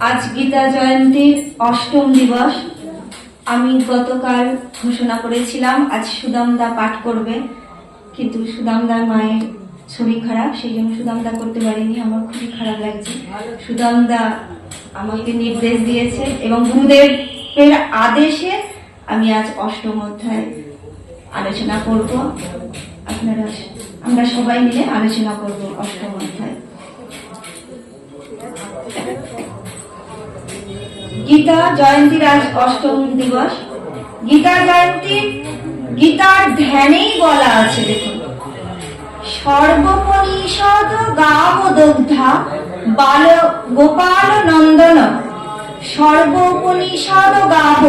আজ গীতা জয়ন্তীর অষ্টম দিবস। আমি গতকাল ঘোষণা করেছিলাম আজ সুদামদা পাঠ করবে, কিন্তু সুদামদার মায়ের শরীর খারাপ, সেই জন্য সুদামদা করতে পারিনি। আমার খুবই খারাপ লাগছে। সুদামদা আমাকে নির্দেশ দিয়েছে এবং গুরুদেবের আদেশে আমি আজ অষ্টম অধ্যায় আলোচনা করব। আমরা সবাই মিলে আলোচনা করব অষ্টম অধ্যায়। গীতা জয়ন্তীর আজ অষ্টম দিবস। গীতা জয়ন্তী গীতার ধ্যানেই বলা আছে, দেখুন, সর্বপনিষদ গাব দগ্ধা বাল গোপাল নন্দন, সর্বপনিষদ গাব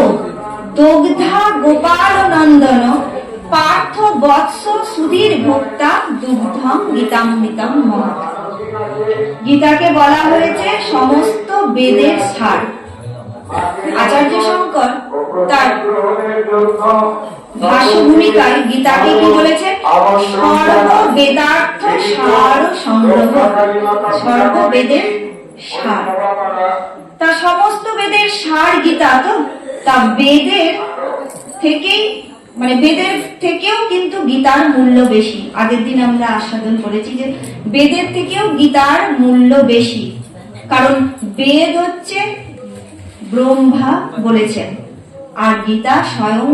দগ্ধা গোপাল নন্দন, পার্থ বৎস সুধীর ভোক্তা দুগ্ধম গীতামৃতম মহৎ। গীতাকে বলা হয়েছে সমস্ত বেদের সার। আচার্য শঙ্কর তার ভাষ্য ভূমিকায় গীতাকে কি বলেছে? সর্ববেদার্থ সার সংগ্রহ, সর্ববেদের সার। তা সমস্ত বেদের সার গীতা, তো তা বেদের থেকেই, মানে বেদের থেকেও কিন্তু গীতার মূল্য বেশি। আগের দিন আমরা আস্বাদন করেছি যে বেদের থেকেও গীতার মূল্য বেশি, কারণ বেদ হচ্ছে ব্রহ্মা বলেছেন, আর গীতা স্বয়ং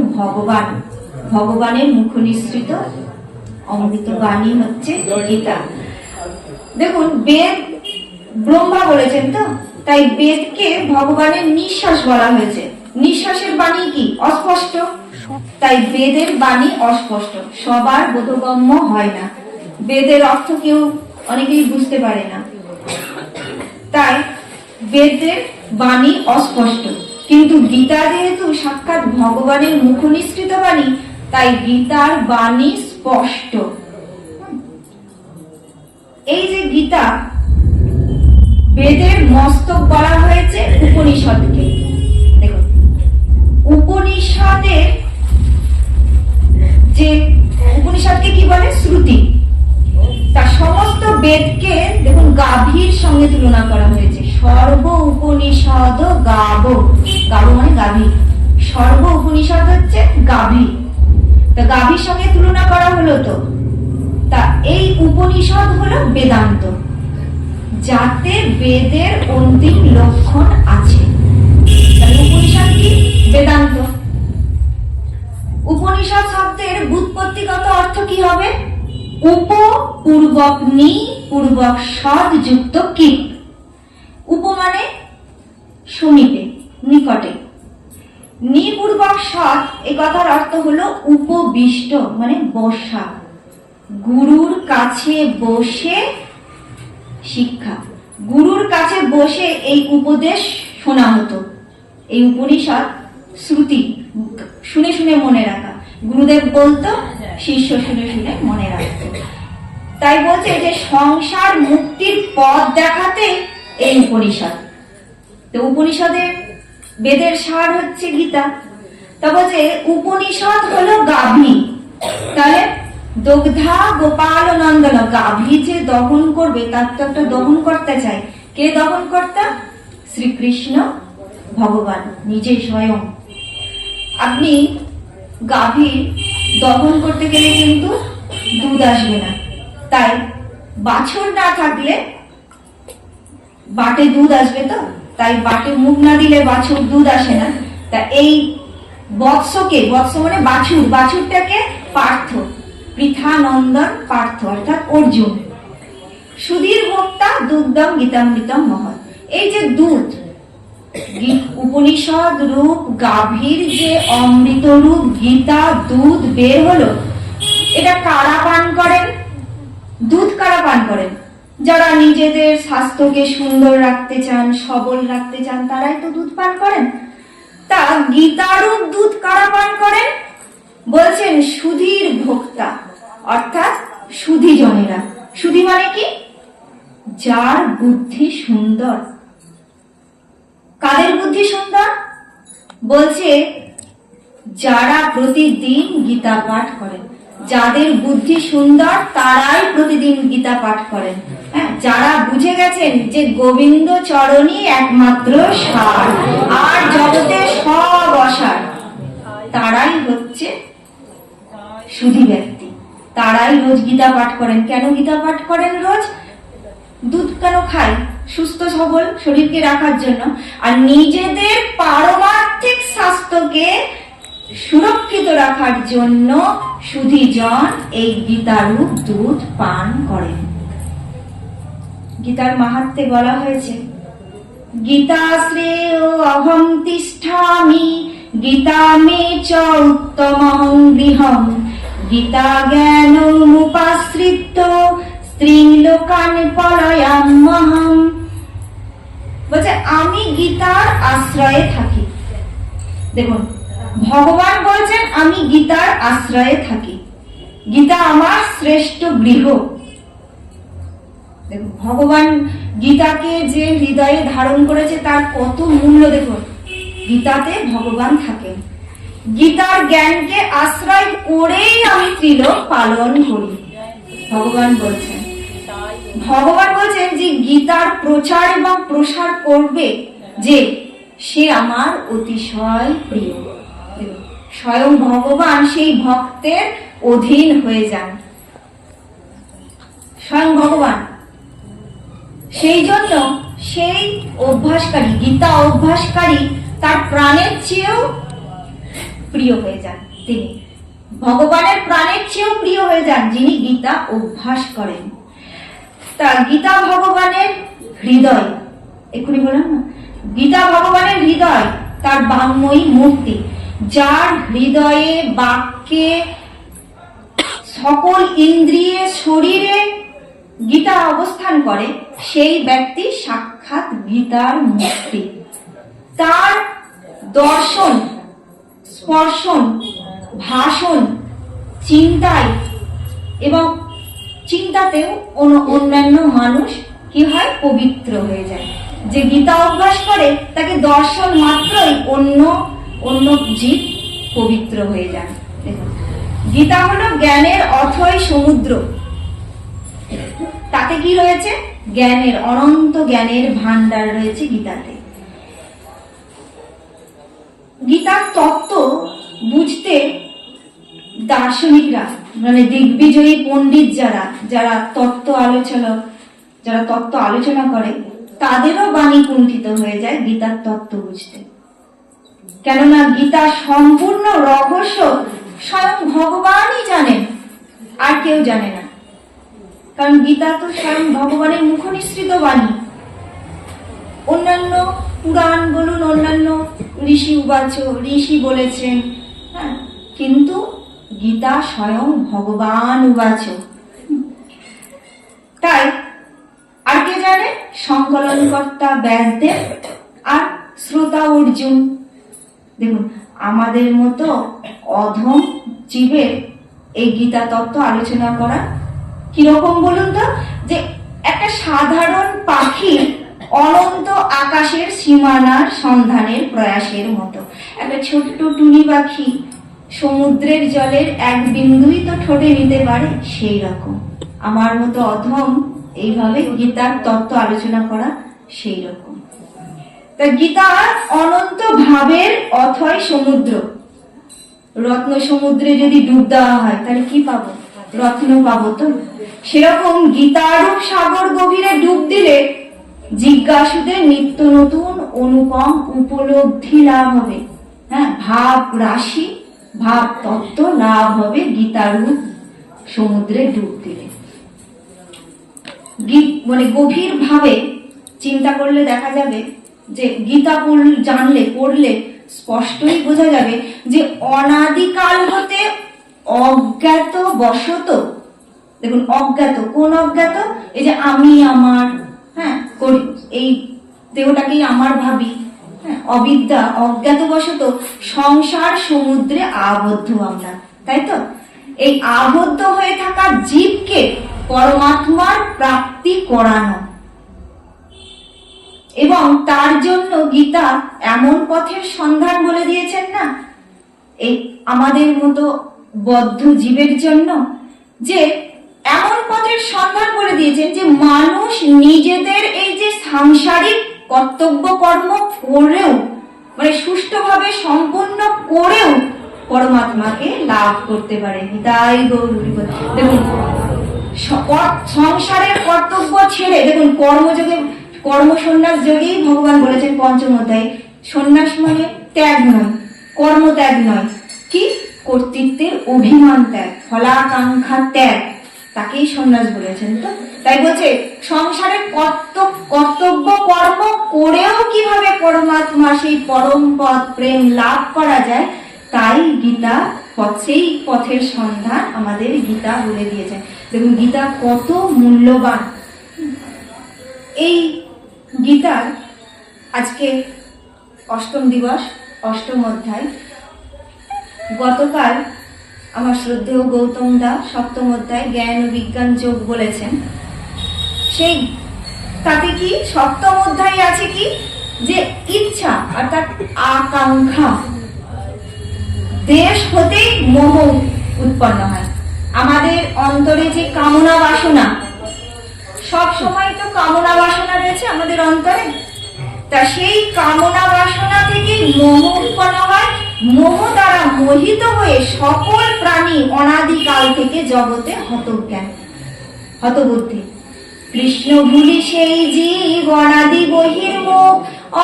ভগবানের মুখ নিঃসৃত অমৃত বাণী হচ্ছে গীতা। দেখুন, বেদ ব্রহ্মা বলেছেন, তো তাই বেদকে ভগবানের নিঃশ্বাস বলা হয়েছে। নিঃশ্বাসের বাণী কি? অস্পষ্ট। তাই বেদের বাণী অস্পষ্ট, সবার বোধগম্য হয় না। বেদের অর্থ কেউ অনেকেই বুঝতে পারে না, তাই বেদের বাণী অস্পষ্ট। কিন্তু গীতা যেহেতু সাক্ষাৎ ভগবানের মুখ নিঃসৃত বাণী, তাই গীতার বাণী স্পষ্ট। এই যে গীতা, বেদের মস্তক বলা হয়েছে উপনিষদকে। দেখুন, উপনিষদের যে উপনিষদকে কি বলে? শ্রুতি। তার সমস্ত বেদকে দেখুন গাভীর সঙ্গে তুলনা করা হয়েছে। সর্ব উপনিষদ গাব, গাব মানে গাভী। সর্ব উপনিষদ হচ্ছে গাভী, তা গাভীর সঙ্গে তুলনা করা হলো। তো তা এই উপনিষদ হলো বেদান্ত, যাতে বেদের অন্তিম লক্ষণ আছে। তাহলে উপনিষদ কি? বেদান্ত। উপনিষদ শব্দের ব্যুৎপত্তিগত অর্থ কি হবে? উপ পূর্বক নি পূর্বক সদ যুক্ত কিপ। উপ মানে সমীপে, নিকটে। নি পূর্বক সদ, এই কথার অর্থ হলো উপবিষ্ট মানে বসা, গুরুর কাছে বসে শিক্ষা। গুরুর কাছে বসে এই উপদেশ শোনা হতো। এই উপনিষদ শ্রুতি শুনে শুনে মনে রাখা। গুরুদেব বলতো, শিষ্য শুনে শুনে মনে রাখত। তাই বলছে যে সংসার মুক্তির পথ দেখাতে এই উপনিষদ। তো উপনিষদের বেদের সার হচ্ছে গীতা। তা বলছে উপনিষদ হলো গাভী। তাহলে দগ্ধা গোপাল নন্দন, গাভী যে দহন করবে তার তো একটা দহন করতে চাই। কে দহন কর্তা? শ্রীকৃষ্ণ ভগবান নিজে স্বয়ং। আপনি গাভী দহন করতে গেলে কিন্তু দুধ আসবে না। তাই বাছুর না থাকলে বাটে দুধ আসবে, তো তাই বাটে মুখ না দিলে বাছুর দুধ আসে না। তা এই বৎসকে, বৎস মানে বাছুর, বাছুরটাকে পার্থ, পৃথানন্দন পার্থ অর্থাৎ অর্জুন। সুধীর ভোক্তা দুগ্ধম গীতামৃতম মহৎ। এই যে দুধ, উপনিষদ রূপ গাভীর যে অমৃত রূপ গীতা দুধ বের হলো, এটা কারা পান করেন? দুধ কারা পান করেন? যারা নিজেদের স্বাস্থ্যকে সুন্দর রাখতে চান, সবল রাখতে চান, তারাই তো দুধ পান করেন। তা গীতারূপ দুধ কারা পান করেন? বলছেন সুধীর ভোক্তা অর্থাৎ সুধীজনেরা। সুধী মানে কি? যার বুদ্ধি সুন্দর। কাদের বুদ্ধি সুন্দর? বলছে যারা প্রতিদিন গীতা পাঠ করেন। যাদের বুদ্ধি সুন্দর তারাই প্রতিদিন গীতা পাঠ করেন। হ্যাঁ, যারা বুঝে গেছেন যে গোবিন্দ চরণই একমাত্র সার, আর জগতে সব অসার, তারাই হচ্ছে সুধী ব্যক্তি, তারাই রোজ গীতা পাঠ করেন। কেন গীতা পাঠ করেন রোজ? দুধ কেন খায়? সুস্থ সবল শরীরকে রাখার জন্য, আর নিজেদের পারমার্থিক স্বাস্থ্যকে সুরক্ষিত রাখার জন্য সুধীজন এই গীতারূপ দুধ পান করেন। গীতার মাহাত্ম্যে বলা হয়েছে, গীতা শ্রেয় অহং তিষ্ঠামি, গীতা মে চ উত্তমহং গৃহম, গীতা জ্ঞানমুপাশ্রিত্য স্ত্রীলোকান পলায়াম্যহম। বলছে আমি গীতার আশ্রয়ে থাকি। দেখুন, ভগবান বলছেন আমি গীতার আশ্রয়ে থাকি, গীতা আমার শ্রেষ্ঠ গৃহ। দেখুন, ভগবান গীতাকে যে হৃদয়ে ধারণ করেছে তার কত মূল্য। দেখুন, গীতাতে ভগবান থাকেন, গীতার জ্ঞানকে আশ্রয় করেই আমি ত্রিলোক পালন করি। ভগবান বলছেন যে গীতার প্রচার এবং প্রসার করবে যে, সে আমার অতিশয় প্রিয়। স্বয়ং ভগবান সেই ভক্তের অধীন হয়ে যান, স্বয়ং ভগবান। সেই জন্য সেই অভ্যাসকারী, গীতা অভ্যাসকারী তার প্রাণের চেয়েও প্রিয় হয়ে যান। তিনি ভগবানের প্রাণের চেয়েও প্রিয় হয়ে যান যিনি গীতা অভ্যাস করেন। তা গীতা ভগবানের হৃদয়, এক্ষুনি বললাম না, গীতা ভগবানের হৃদয়, তার বাঙ্ময়ী মূর্তি। যার হৃদয়ে, বাক্যে, সকল ইন্দ্রিয়ে, শরীরে গীতা অবস্থান করে, সেই ব্যক্তি সাক্ষাৎ গীতার মূর্তি। তার দর্শন, স্পর্শন, ভাষণ, চিন্তায় এবং চিন্তাতেও অন্যান্য মানুষ কি হয়? পবিত্র হয়ে যায়। যে গীতা অভ্যাস করে তাকে দর্শন মাত্রই অন্য জীব পবিত্র হয়ে যায়। দেখুন, গীতা হলো জ্ঞানের অথই সমুদ্র। তাতে কি রয়েছে? জ্ঞানের, অনন্ত জ্ঞানের ভান্ডার রয়েছে গীতাতে। গীতার তত্ত্ব বুঝতে দার্শনিকরা, মানে দিগ্বিজয়ী পণ্ডিত যারা তত্ত্ব আলোচনা করে, তাদেরও বাণী কুণ্ঠিত হয়ে যায় গীতার তত্ত্ব বুঝতে। কেননা গীতার সম্পূর্ণ রহস্য স্বয়ং ভগবানই জানেন, আর কেউ জানে না। কারণ গীতা তো স্বয়ং ভগবানের মুখনিসৃত বাণী। অন্যান্য পুরাণ বলুন, অন্যান্য ঋষি বলেছেন, হ্যাঁ, কিন্তু গীতা স্বয়ং ভগবান উবাচ। তাই আর কে জানে? সংকলনকর্তা ব্যাসদেব আর শ্রোতা অর্জুন। দেখুন, আমাদের মতো অধম জীবের এই গীতা তত্ত্ব আলোচনা করা কিরকম বলুন তো? যে একটা সাধারণ পাখির অনন্ত আকাশের সীমানার সন্ধানের প্রয়াসের মতো। একটা ছোট্ট টুনি পাখি সমুদ্রের জলের এক বিন্দুই তো ঠোঁটে নিতে পারে, সেই রকম আমার মতো অধম এইভাবে গীতার তত্ত্ব আলোচনা করা সেই রকম। তা গীতা অনন্ত ভাবের অথয় সমুদ্র। রত্ন সমুদ্রে যদি ডুব দেওয়া হয় তাহলে কি পাবো? রত্ন পাবো তো। সেরকম গীতারূপ সাগর গভীরে ডুব দিলে জিজ্ঞাসুদের নিত্য নতুন অনুপম উপলব্ধি লাভ হবে। হ্যাঁ, ভাব রাশি, ভাব তত্ত্ব লাভ হবে গীতারূপ সমুদ্রে ডুব দিলে। মানে গভীর ভাবে চিন্তা করলে দেখা যাবে যে গীতা পড়লে স্পষ্টই বোঝা যাবে যে অনাদিকাল হতে অজ্ঞাত বশত, দেখুন অজ্ঞাত, কোন অজ্ঞাত? এই যে আমি আমার, হ্যাঁ, করি, এই দেহটাকেই আমার ভাবি, হ্যাঁ, অবিদ্যা, অজ্ঞাত বশত সংসার সমুদ্রে আবদ্ধ আমরা, তাই তো? এই আবদ্ধ হয়ে থাকা জীবকে পরমাত্মার প্রাপ্তি করানো, এবং তার জন্য গীতা এমন পথের সন্ধান বলে দিয়েছেন না এই আমাদের মতো বদ্ধ জীবের জন্য, যে এমন পথের সন্ধান করে দিয়েছেন যে মানুষ নিজেদের এই যে সাংসারিক কর্তব্য কর্ম করেও মানে সুষ্ঠুভাবে সম্পূর্ণ করেও পরমাত্মাকে লাভ করতে পারে। তাই গৌর হরিবল। দেখুন সংসারের কর্তব্য ছেড়ে দেখুন কর্মযোগে কর্ম সন্ন্যাস যোগেই ভগবান বলেছেন পঞ্চম অধ্যায়ে, সন্ন্যাস মানে ত্যাগ নয়, কর্ম ত্যাগ নয়, কি কর্তৃত্বের অভিমান ত্যাগ, ফলাকাঙ্ক্ষা ত্যাগ, তাকেই সন্ন্যাস বলেছেন। তো তাই বলছে সংসারের কর্তব্য কর্ম করেও কিভাবে পরমাত্মা সেই পরম পদ প্রেম লাভ করা যায়, তাই গীতা সেই পথের সন্ধান আমাদের গীতা বলে দিয়েছেন। দেখুন গীতা কত মূল্যবান। এই গীতার আজকে অষ্টম দিবস, অষ্টম অধ্যায়। গতকাল আমার শ্রদ্ধেয় গৌতম দা সপ্তম অধ্যায় জ্ঞান ও বিজ্ঞান যোগ বলেছেন। সেই তাতে কি সপ্তম অধ্যায়ে আছে কি যে ইচ্ছা অর্থাৎ আকাঙ্ক্ষা, দেশ হতেই মোহ উৎপন্ন হয়। আমাদের অন্তরে যে কামনা বাসনা, সব সময় তো কামনা বাসনা রয়েছে আমাদের অন্তরে, তা সেই কামনা বাসনা থেকে মোহ উৎপন্ন হয়। মোহ দ্বারা মোহিত হয়ে সকল প্রাণী অনাদিকাল থেকে জগতে হতজ্ঞান হতবুদ্ধি। কৃষ্ণ ভুলি সেই জীব অনাদি বহির্মুখ,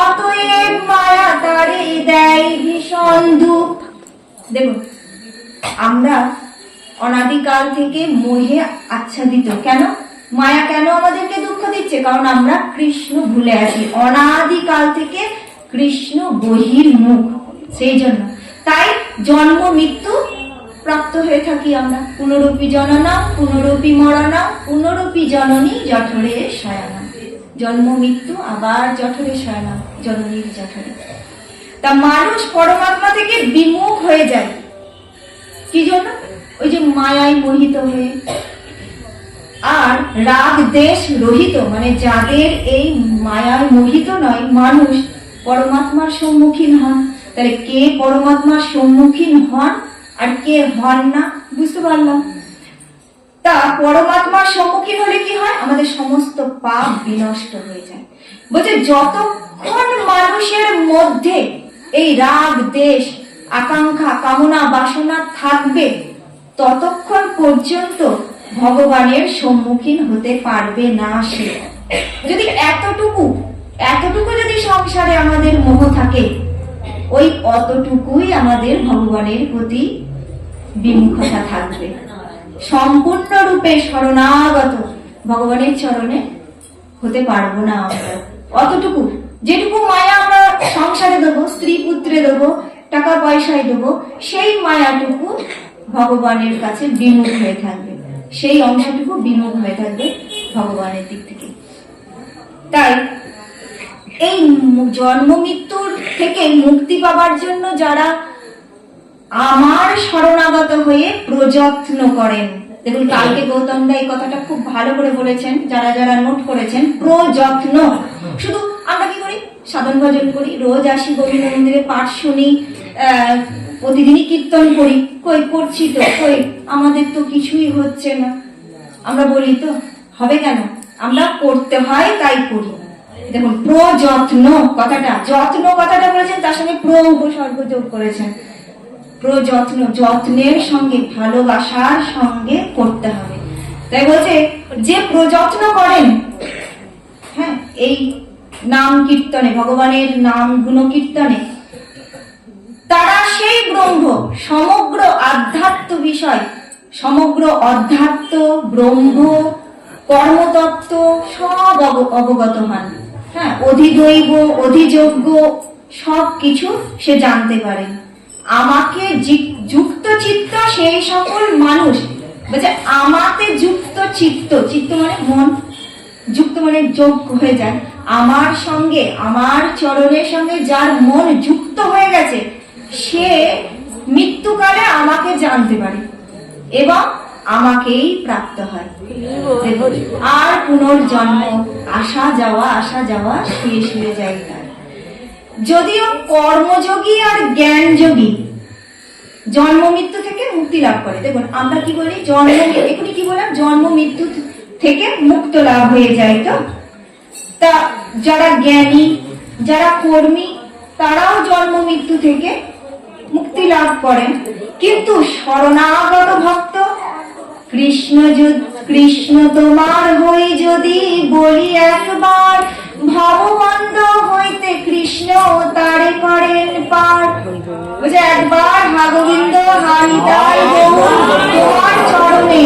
অতএব মায়া তারে দেয় ভীষণ দুঃখ। দেখুন আমরা অনাদিকাল থেকে মোহে আচ্ছাদিত। কেন মায়া কেন আমাদেরকে দুঃখ দিচ্ছে? কারণ আমরা কৃষ্ণ ভুলে আছি, অনাদিকাল থেকে কৃষ্ণ বহির্মুখ, সেই জন্য। তাই জন্ম মৃত্যু প্রাপ্ত হয়ে থাকি আমরা। পুনরূপী জননা পুনরূপী মরণা পুনরূপী জননী জঠরে শয়না। জন্ম মৃত্যু আবার জঠরে শয়না, জননীর জঠরে। তা মানুষ পরমাত্মা থেকে বিমুখ হয়ে যায় কি জন্য? ওই যে মায়ায় মোহিত হয়ে। আর রাগ দেশ রহিত মানে যাদের এই মায়ায় মোহিত নয় মানুষ পরমাত্মার সম্মুখীন হন। তাহলে কে পরমাত্মার সম্মুখীন হন আর কে হন না বুঝতে পারলাম। তা পরমাত্মার সম্মুখীন হলে কি হয়? আমাদের সমস্ত পাপ বিনষ্ট হয়ে যায়। বলছে যতক্ষণ মানুষের মধ্যে এই রাগ দেশ আকাঙ্ক্ষা কামনা বাসনা থাকবে ততক্ষণ পর্যন্ত ভগবানের সম্মুখীন হতে পারবে না সে। যদি এতটুকু যদি সংসারে আমাদের মোহ থাকে, ওই অতটুকুই আমাদের ভগবানের প্রতি বিমুখতা থাকবে। সম্পূর্ণরূপে শরণাগত ভগবানের চরণে হতে পারবো না আমরা। অতটুকু যেটুকু মায়া আমরা সংসারে দেবো, স্ত্রী পুত্রে দেবো, টাকা পয়সায় দেবো, সেই মায়াটুকু ভগবানের কাছে বিমুখ হয়ে থাকবে, সেই অংশটুকু বিমুখ হয়ে থাকবে ভগবানের দিক থেকে। তাই এই জন্ম মৃত্যুর থেকে মুক্তি পাবার জন্য যারা আমার শরণাগত হয়ে প্রযত্ন করেন, দেখুন কালকে গৌতম দা এই কথাটা খুব ভালো করে বলেছেন, যারা যারা নোট করেছেন, প্রযত্ন। শুধু আমরা কি করি? সাধন ভজন করি, রোজ আসি গোবিন্দ মন্দিরে, পাঠ শুনি, প্রতিদিনই কীর্তন করি, কই করছি তো, কই আমাদের তো কিছুই হচ্ছে না। আমরা বলি তো হবে কেন? আমরা করতে হয় তাই করি। দেখুন প্রযত্ন কথাটা, যত্ন কথাটা বলেছেন, তার সঙ্গে প্র উপসর্গ যোগ করেছেন। প্রযত্ন, যত্নের সঙ্গে ভালোবাসার সঙ্গে করতে হবে। তাই বলছে যে প্রযত্ন করেন, হ্যাঁ, এই নাম কীর্তনে, ভগবানের নাম গুণ কীর্তনে, তারা সেই ব্রহ্ম সমগ্র আধ্যাত্ম বিষয়, সমগ্র অধ্যাত্ম ব্রহ্ম কর্মতত্ত্ব সব অবগত হন। হ্যাঁ, অধিদৈব অধিযোগ্য সব কিছু সে জানতে পারে। আমাকে যুক্ত চিত্ত সেই সকল মানুষ, বলছে আমাতে যুক্ত চিত্ত, চিত্ত মানে মন, যুক্ত মানে যোগ হয়ে যায় আমার সঙ্গে, আমার চরণের সঙ্গে যার মন যুক্ত হয়ে গেছে, সে মৃত্যুকালে আমাকে জানতে পারে এবং আমাকেই প্রাপ্ত হয়। আর পুনর্জন্ম আসা যাওয়া শেষ হয়ে যায় তার। যদিও কর্মযোগী আর জ্ঞানযোগী জন্ম মৃত্যু থেকে মুক্তি লাভ করে। দেখুন আমরা কি বলি, এখনই কি বললাম, জন্ম মৃত্যু থেকে মুক্ত লাভ হয়ে যায়। তো তা যারা জ্ঞানী, যারা কর্মী, তারাও জন্ম মৃত্যু থেকে মুক্তি লাভ করেন। কিন্তু শরণাগত ভক্ত, কৃষ্ণ তোমার হই যদি বলি একবার, ভববন্ধ হইতে কৃষ্ণ তারে করেন পার। বুঝে একবার হা গোবিন্দ হারিতাই গৌর, তোমার চরণে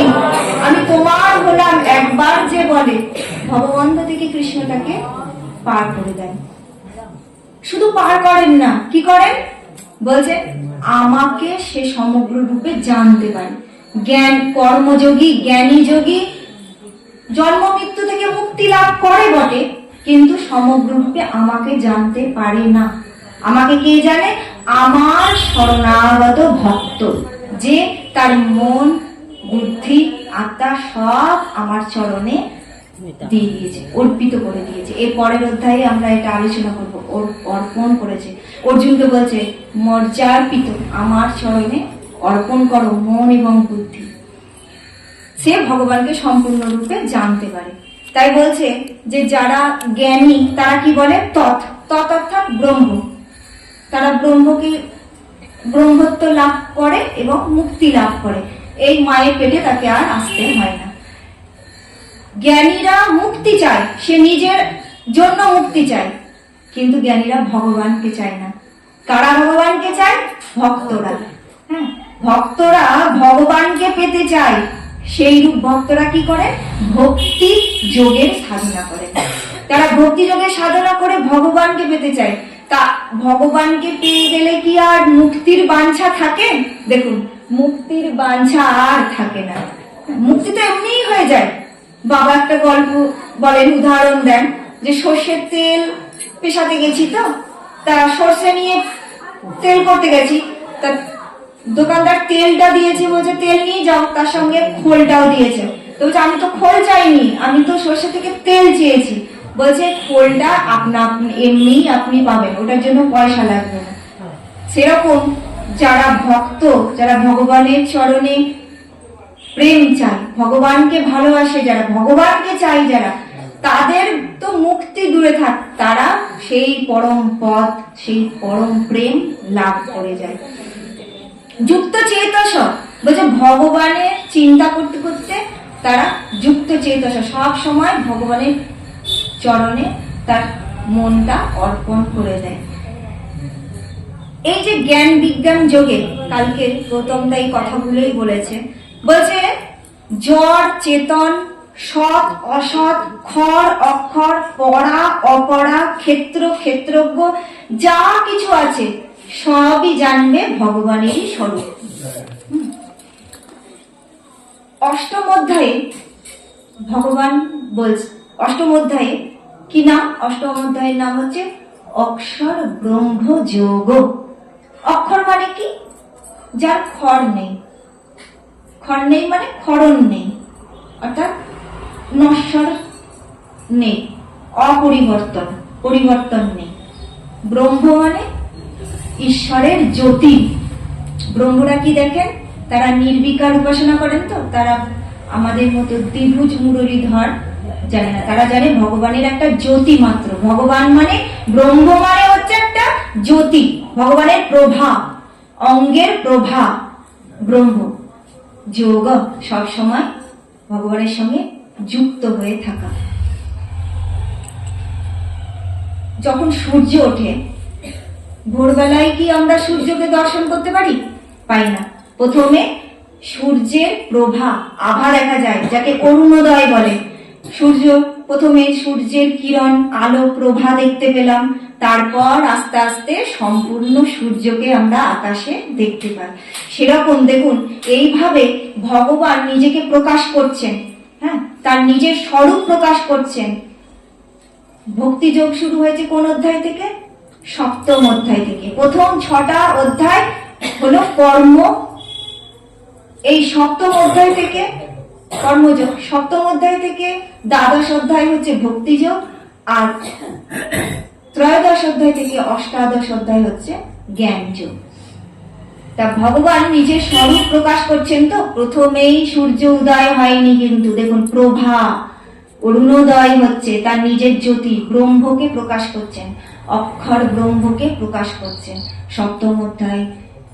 আমি তোমার হলাম, একবার যে বলে ভববন্ধ থেকে কৃষ্ণ তাকে পার করে দেন। শুধু পার করেন না, কি করেন বলছে, আমাকে সে সমগ্র রূপে জানতে পারে। জ্ঞান কর্মযোগী, জ্ঞানী যোগী জন্ম মৃত্যু থেকে মুক্তি লাভ করে বটে, কিন্তু সমগ্র রূপে আমাকে জানতে পারে না। আমাকে কে জানে? আমার শরণাগত ভক্ত, যে তার মন, বুদ্ধি, আত্মা সব আমার চরণে দিয়ে দিয়েছে, অর্পিত করে দিয়েছে। এর পরের অধ্যায়ে আমরা এটা আলোচনা করবো। অর্পণ করেছে, অর্জুনকে বলছে মর্যার্পিত, আমার চরণে অর্পণ করো মন এবং বুদ্ধি। সে ভগবানকে সম্পূর্ণরূপে জানতে পারে। তাই বলছে যে যারা জ্ঞানী তারা কি বলে, তৎ অর্থাৎ ব্রহ্ম, তারা ব্রহ্মত্ব লাভ করে এবং মুক্তি লাভ করে। এই মায়ের পেটে তাকে আর আসতে হয় না। জ্ঞানীরা মুক্তি চায়, সে নিজের জন্য মুক্তি চায়, কিন্তু জ্ঞানীরা ভগবানকে চায় না। কারা ভগবানকে চায়? ভক্তরা। হ্যাঁ, ভক্তরা ভগবানকে পেতে চায়। সেই রূপ ভক্তরা কি করে? ভক্তি যোগের সাধনা করে। তারা ভক্তি যোগের সাধনা করে ভগবানকে পেতে চায়। তা ভগবানকে পেয়ে গেলে কি আর মুক্তির বাঞ্ছা থাকে? দেখুন, মুক্তির বাঞ্ছা আর থাকে না, মুক্তি তো এমনিই হয়ে যায়। বাবা একটা গল্প বলেন, উদাহরণ দেন যে সর্ষের তেল পেশাতে গেছি, তো তা সর্ষে নিয়ে তেল করতে গেছি, তা দোকানদার তেলটা দিয়েছে, বলছে তেল নিয়ে যাও, তার সঙ্গে খোলটাও দিয়েছে। তো বলছে আমি তো খোল চাইনি, আমি তো সর্ষে থেকে তেল চেয়েছি। বলছে খোলটা এমনি আপনি পাবেন, ওটার জন্য পয়সা লাগবে না। সেরকম যারা ভক্ত, যারা ভগবানের চরণে প্রেম চায়, ভগবানকে ভালোবাসে, যারা ভগবানকে চাই, যারা, তাদের তো মুক্তি দূরে থাক, তারা সেই পরম পথ, সেই পরম প্রেম লাভ করে যায়। যুক্ত চেতস বলছে ভগবানের চিন্তা করতে করতে তারা যুক্ত চেতস, সব সময় ভগবানের চরণে তার মনটা অর্পণ করে দেয়। এই যে জ্ঞান বিজ্ঞান যোগে, কালকে গৌতম দা এই কথাগুলোই বলেছে। বলছে জড় চেতন, সৎ অসৎ, ক্ষর অক্ষর, পড়া অপড়া, ক্ষেত্র ক্ষেত্রজ্ঞ, যা কিছু আছে সবই জানবে ভগবানেরই স্বরূপ। অষ্টম অধ্যায়ে ভগবান বলছে, অষ্টম অধ্যায়ে কি নাম? অষ্টম অধ্যায়ের নাম হচ্ছে অক্ষর ব্রহ্ম যোগ। অক্ষর মানে কি? যার ক্ষর নেই। ক্ষর নেই মানে ক্ষরণ নেই, অর্থাৎ নশ্বর নেই, অপরিবর্তন, পরিবর্তন নেই। ব্রহ্ম মানে ঈশ্বরের জ্যোতি। ব্রহ্মরা কি দেখেন? তারা নির্বিকার উপাসনা করেন, তো তারা আমাদের মতো দ্বিভুজ মুরলীধর জানে না, তারা জানে ভগবানের একটা জ্যোতি মাত্র। ভগবান মানে, ব্রহ্ম মানে হচ্ছে একটা জ্যোতি, ভগবানের প্রভা, অঙ্গের প্রভা ব্রহ্ম। যোগ সব সময় ভগবানের সঙ্গে যুক্ত হয়ে থাকা। যখন সূর্য ওঠে, ভোরবেলায় কি আমরা সূর্যকে দর্শন করতে পারি? পাই না। প্রথমে সূর্যের প্রভা, আভা দেখা যায়, যাকে অরুণোদয় বলে। প্রথমে সূর্যের কিরণ, আলো, প্রভা দেখতে পেলাম, তারপর আস্তে আস্তে সম্পূর্ণ সূর্যকে আমরা আকাশে দেখতে পাই। সেরকম দেখুন, এইভাবে ভগবান নিজেকে প্রকাশ করছেন, হ্যাঁ, তার নিজের স্বরূপ প্রকাশ করছেন। ভক্তিযোগ শুরু হয়েছে কোন অধ্যায় থেকে? সপ্তম অধ্যায় থেকে। প্রথম 6টা অধ্যায় হলো কর্ম, এই সপ্তম অধ্যায় থেকে কর্মযোগ, সপ্তম অধ্যায় থেকে দ্বাদশ অধ্যায় হচ্ছে ভক্তিযোগ, আর ত্রয়োদশ অধ্যায় থেকে অষ্টাদশ অধ্যায় হচ্ছে জ্ঞানযোগ। তা ভগবান নিজের স্বরূপ প্রকাশ করছেন। তো প্রথমেই সূর্য উদয় হয়নি, কিন্তু দেখুন প্রভা অরুণোদয় হচ্ছে, তার নিজের জ্যোতি ব্রহ্মকে প্রকাশ করছেন, অক্ষর ব্রহ্মকে প্রকাশ করছেন। সপ্তম অধ্যায়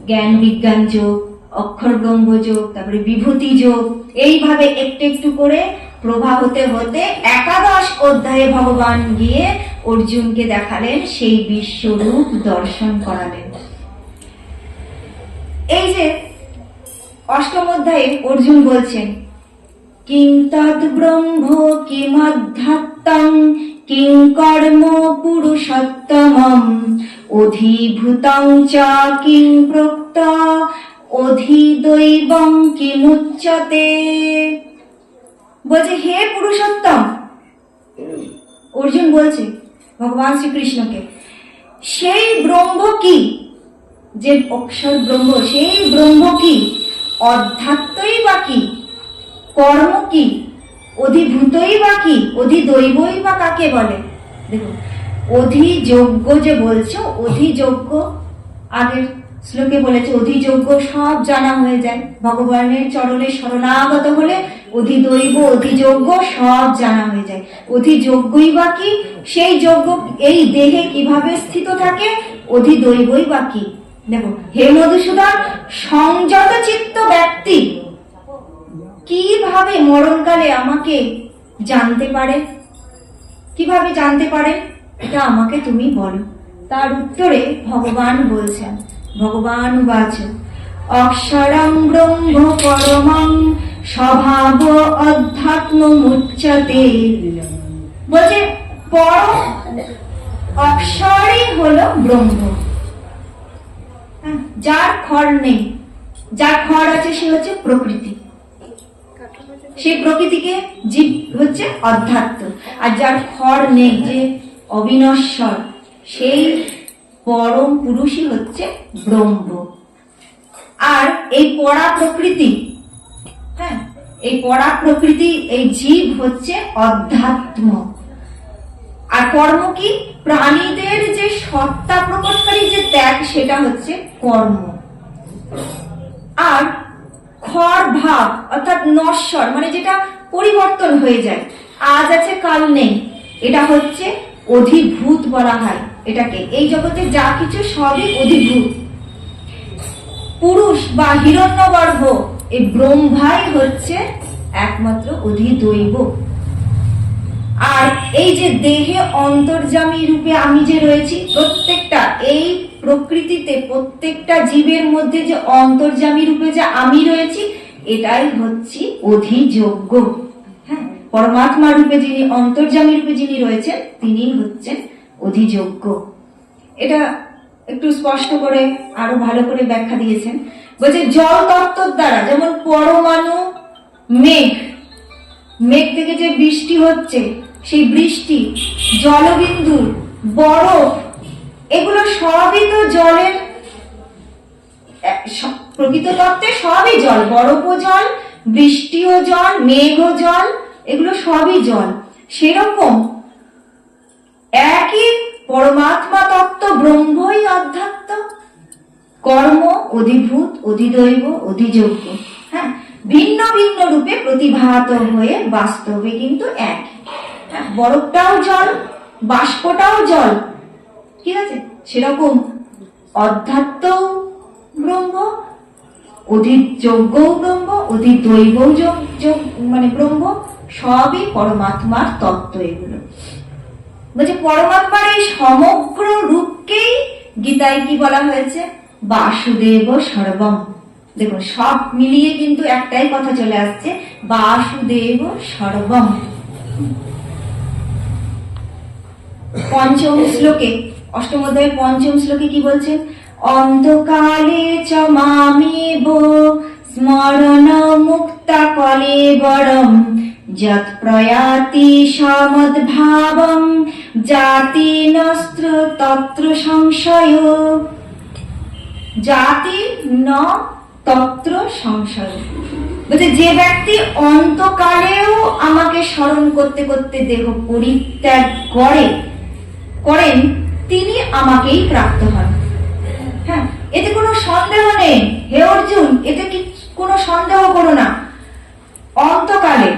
জ্ঞান বিজ্ঞান যোগ, অক্ষর ব্রহ্ম যোগ, তারপরে বিভূতি যোগ, এইভাবে একটু একটু করে প্রভা হতে হতে একাদশ অধ্যায়ে ভগবান গিয়ে অর্জুনকে দেখালেন, সেই বিশ্বরূপ দর্শন করালেন। এই যে অষ্টম অধ্যায়ে অর্জুন বলছেন, কিং তদ ব্রহ্ম কিমধ্যাত্মং কিং কর্ম পুরুষোত্তমম অধিভূতং চ কিং প্রোক্ত অধিদৈবং কিমুচ্যতে। বলছে হে পুরুষোত্তম, অর্জুন বলছে ভগবান শ্রীকৃষ্ণকে, সেই ব্রহ্ম কি, যে অক্ষর ব্রহ্ম, সেই ব্রহ্ম কি, অধ্যাত্মই বা কি, কর্ম কি, অধিভূতই বা কি, অধিদৈবই বা কাকে বলে। দেখুন অধিযোগ্য যে বলছো, অধিযোগ্য আগের শ্লোকে বলেছে অধিযোগ্য সব জানা হয়ে যায়, ভগবানের চরণে শরণাগত হলে অধিদৈব অধিযোগ্য সব জানা হয়ে যায়। অধিযোগ্যই বা কি, সেই যোগ্য এই দেহে কিভাবে স্থিত থাকে, অধিদৈবই বা কি। দেখো হে মধুসূদন, সংযত চিত্ত ব্যক্তি কিভাবে মরণকালে আমাকে জানতে পারে, কিভাবে জানতে পারে, এটা আমাকে তুমি বলো। তার উত্তরে ভগবান বলছেন, ভগবান বাচ অক্ষরং ব্রহ্ম পরমং স্বভাব অধ্যাত্মমুচ্যতে। বলছে পরম অক্ষরই হলো ব্রহ্ম, যার ক্ষর নেই, যার ক্ষর আছে সে হচ্ছে প্রকৃতি, সেই প্রকৃতিকে জীব হচ্ছে অধ্যাত্ম, আর যার ক্ষর নেই, যে অবিনশ্বর, সেই পরম পুরুষই হচ্ছে ব্রহ্ম। আর এই পরা প্রকৃতি, হ্যাঁ এই পরা প্রকৃতি, এই জীব হচ্ছে অধ্যাত্ম। আর কর্ম কি, প্রাণীদের যে সত্তা প্রকটকারী যে ত্যাগ, সেটা হচ্ছে কর্ম। আর ক্ষর ভাব অর্থাৎ নশ্বর, মানে যেটা পরিবর্তন হয়ে যায়, আজ আছে কাল নেই, এটা হচ্ছে অধিভূত বলা হয় এটাকে। এই জগতে যা কিছু সবই অধিভূত। পুরুষ বা হিরণ্যগর্ভ, এই ব্রহ্মাই হচ্ছে একমাত্র অধিদৈব। আর এই যে দেহে অন্তর্যামী রূপে আমি যে রয়েছি, প্রত্যেকটা এই প্রকৃতিতে প্রত্যেকটা জীবের মধ্যে যে অন্তর্যামী রূপে যে আমি রয়েছি, এটাই হচ্ছে অধিযোগ্য। হ্যাঁ, পরমাত্মা রূপে যিনি, অন্তর্যামী রূপে যিনি রয়েছেন, তিনি হচ্ছেন অধিযোগ্য। এটা একটু স্পষ্ট করে আরো ভালো করে ব্যাখ্যা দিয়েছেন। বলছে জল তত্ত্বর দ্বারা, যেমন পরমাণু, মেঘ, মেঘ থেকে যে বৃষ্টি হচ্ছে, সেই বৃষ্টি, জলবিন্দু, বরফ, এগুলো সবই তো জলের, প্রকৃত তত্ত্বে সবই জল, বরফও জল, বৃষ্টিও জল, মেঘও জল, এগুলো সবই জল। সেরকম একই পরমাত্মা তত্ত্ব ব্রহ্মই অধ্যাত্ম, কর্ম অধিভূত, অধিদৈব, অধিযোগ্য। হ্যাঁ, ভিন্ন ভিন্ন রূপে প্রতিভাত হয়ে বাস্তবে কিন্তু এক। বরফটাও জল, বাষ্পটাও জল, ঠিক আছে, সেরকম অধ্যাত্ম ব্রহ্ম, অধিযোগ্য ব্রহ্ম, অধিদৈব মানে ব্রহ্ম, সবই পরমাত্মার তত্ত্ব। এগুলো বলছে পরমাত্মার এই সমগ্র রূপকেই গীতায় কি বলা হয়েছে, বাসুদেব সর্বম। দেখুন সব মিলিয়ে কিন্তু একটাই কথা চলে আসছে, বাসুদেব সর্বম। পঞ্চম শ্লোকে, অষ্টম অধ্যায়ের পঞ্চম শ্লোকে কি বলছেন, অন্তকালে চ মামেব স্মরণ মুক্তা কলেবরম যৎ প্রয়াতি সমদ্ভাবম জাতি নস্ত্র তত্র সংশয়। জাতি ন তত্র সংশয়। বলছে যে ব্যক্তি অন্তকালেও আমাকে স্মরণ করতে করতে দেহ পরিত্যাগ করেন, তিনি আমাকেই প্রাপ্ত হন। হ্যাঁ, এতে কোনো সন্দেহ নেই। হে অর্জুন, এতে কি কোনো সন্দেহ করো না, অন্তকালে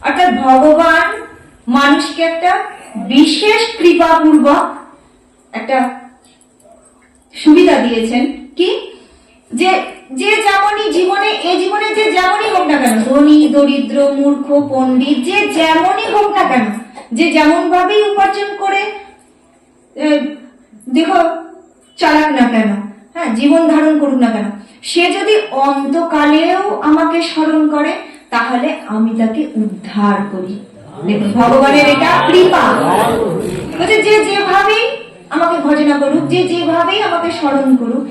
অর্থাৎ ভগবান মানুষকে একটা বিশেষ কৃপাপূর্বক একটা সুবিধা দিয়েছেন। কি? যে যে যেমনই জীবনে, এই জীবনে যে যেমনই হোক না কেন, ধনী দরিদ্র মূর্খ পণ্ডিত, যে যেমনই হোক না কেন, যে যেমন ভাবেই উপার্জন করে দেখো চালাক না কেন, হ্যাঁ, জীবন ধারণ করুক না কেন, সে যদি অন্তকালেও আমাকে স্মরণ করে তাহলে আমি তাকে উদ্ধার করি। দেখুন ভগবানের এটা কৃপা। বলছে যে যেভাবেই আমাকে ভজনা করুক, যে যেভাবেই আমাকে স্মরণ করুক,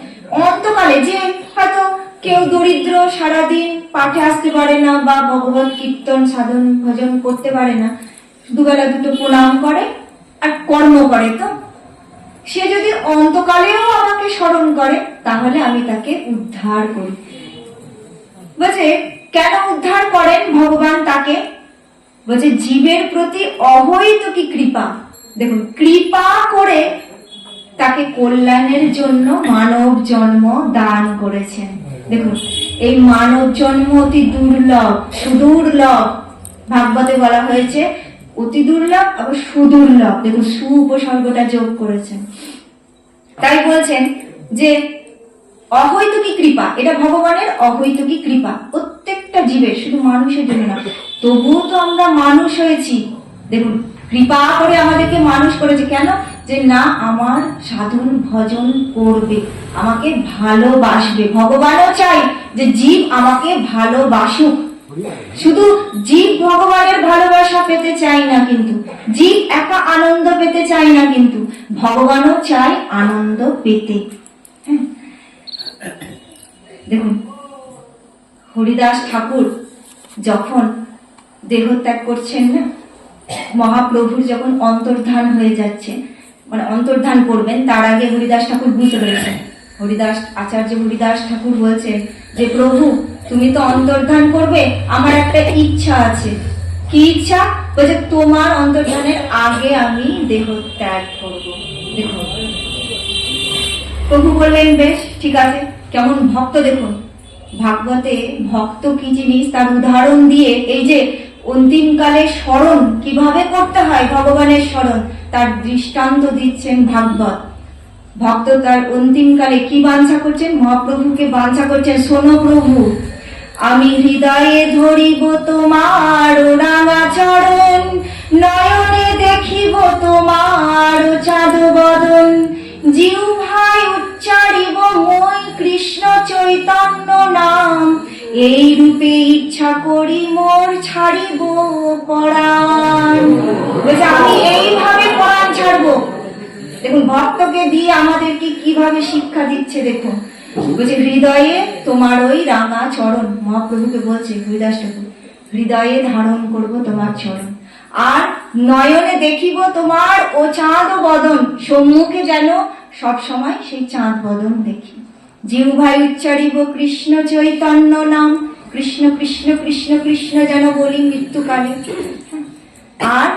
অন্তকালে যে হয়তো কেউ দরিদ্র, সারাদিন পাঠে আসতে পারে না বা ভগবত কীর্তন সাধন ভজন করতে পারে না, দুবেলা দুটো প্রণাম করে আর কর্ম করে, তো সে যদি অন্তকালেও আমাকে স্মরণ করে তাহলে আমি তাকে উদ্ধার করি। বলছে কেন উদ্ধার করেন ভগবান তাকে? বলছে জীবের প্রতি অহৈতুকী কৃপা। দেখুন কৃপা করে তাকে কল্যাণের জন্য মানব জন্ম দান করেছেন। দেখুন এই মানব জন্ম অতি দুর্লভ, সুদুর্লভ। ভাগবতে বলা হয়েছে অতি দুর্লভ আবার সুদুর্লভ। দেখুন সু উপসর্গটা যোগ করেছেন। তাই বলছেন যে অহৈতুকী কৃপা, এটা ভগবানের অহৈতুকী কৃপা প্রত্যেকটা জীবের, শুধু মানুষের জন্য না। তবুও তো আমরা মানুষ হয়েছি। দেখুন কৃপা করে আমাদেরকে মানুষ করেছে কেন? যে না আমার সাধন ভজন করবে, আমাকে ভালোবাসবে। ভগবানও চাই যে জীব আমাকে ভালোবাসুক। শুধু জীব ভগবানের ভালোবাসা পেতে চাই না, কিন্তু জীব একা আনন্দ পেতে চাই না, কিন্তু ভগবানও চাই আনন্দ পেতে। হ্যাঁ, দেখুন হরিদাস ঠাকুর যখন দেহত্যাগ করছেন না, মহাপ্রভুর যখন অন্তর্ধান হয়ে যাচ্ছে, মানে অন্তর্ধান করবেন, তার আগে হরিদাস ঠাকুর বুঝতে পেরেছেন। আচার্য হরিদাস ত্যাগ বলছেন যে প্রভু তুমি তো অন্তর্ধান করবে, আমার একটা ইচ্ছা আছে। কি ইচ্ছা? বলছে তোমার অন্তর্ধানের আগে আমি দেহ ত্যাগ করবো। দেখুন প্রভু বললেন বেশ ঠিক আছে। কেমন ভক্ত দেখুন, ভাগবতে ভক্ত কি জিনিস তার উদাহরণ দিয়ে, এই যে অন্তিমকালে স্মরণ কিভাবে করতে হয়, ভগবানের স্মরণ তার দৃষ্টান্ত দিচ্ছেন ভাগবত। ভক্ত তার অন্তিমকালে কি বাঞ্ছা করছেন? মহাপ্রভুকে বাঞ্ছা করছেন, শোনো প্রভু আমি হৃদয়ে ধরিব তোমার রাঙা চরণ, নয়নে দেখিব তোমার চাঁদ বদন, জিহ্বায় উচ্চারিব মই কৃষ্ণ চৈতন্য নাম, এই রূপে ইচ্ছা করি মোর ছাড়িব পরাণ। বলছে আমি এইভাবে পরাণ ছাড়বো। দেখুন ভক্তকে দিয়ে আমাদেরকে কিভাবে শিক্ষা দিচ্ছে। দেখুন বলছে হৃদয়ে তোমার ওই রাঙা চরণ, মহাপ্রভুকে বলছে হরিদাস ঠাকুর হৃদয়ে ধারণ করব তোমার চরণ, আর নয়নে দেখিব তোমার ও চাঁদ বদন, সম্মুখে যেন সব সময় সেই চাঁদ বদন দেখি, জিহ্বায় উচ্চারিব কৃষ্ণ চৈতন্য নাম, কৃষ্ণ কৃষ্ণ কৃষ্ণ কৃষ্ণ যেন বলি মৃত্যুকালে, আর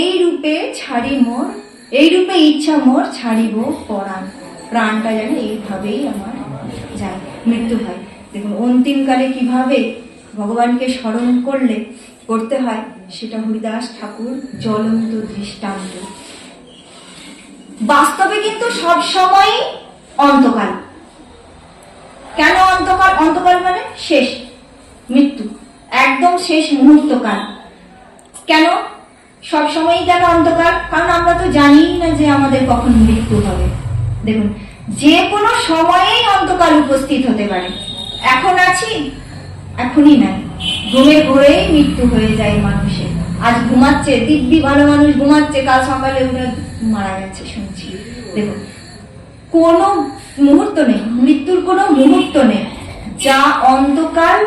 এই রূপে ছাড়ি মোর, এই রূপে ইচ্ছা মোর ছাড়িব পরাণ, প্রাণটা যেন এইভাবেই আমার যায়, মৃত্যু হয়। দেখুন অন্তিমকালে কিভাবে ভগবানকে স্মরণ করতে হয় সেটা হরিদাস ঠাকুর জ্বলন্ত দৃষ্টান্ত। বাস্তবে কিন্তু সব সময় অন্তকাল। কেন অন্তকাল? অন্তকাল মানে শেষ, মৃত্যু, একদম শেষ মুহূর্তকাল। কেন সব সময়ই কেন অন্তকাল? কারণ আমরা তো জানি না যে আমাদের কখন মৃত্যু হবে। দেখুন যে কোনো সময়েই অন্তকাল উপস্থিত হতে পারে। এখন আছি, এখনই নাই, ঘুমে ঘুরেই মৃত্যু হয়ে যায় মানুষের। আজ ঘুমাচ্ছে, দিব্যি ভালো মানুষ ঘুমাচ্ছে, কাল সকালে উঠে মারা গেছে শুনছি। দেখুন কোনো মুহূর্ত নেই, মৃত্যুর কোনো মুহূর্ত নেই। যা অন্তকাল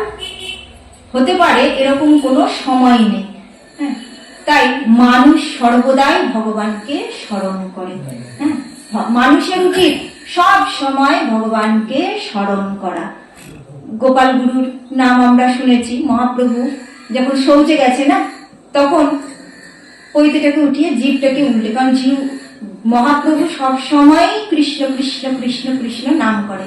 হতে পারে এরকম কোনো সময় নেই। হ্যাঁ, তাই মানুষ সর্বদাই ভগবানকে স্মরণ করে। হ্যাঁ, মানুষের উচিত সব সময় ভগবানকে স্মরণ করা। গোপাল গুরুর নাম আমরা শুনেছি। মহাপ্রভু যখন শৌচে গেছে না, তখন পৈতেটাকে উঠিয়ে জীবটাকে উল্টে, কারণ জীব মহাপ্রভু সব সময় কৃষ্ণ কৃষ্ণ কৃষ্ণ কৃষ্ণ নাম করে।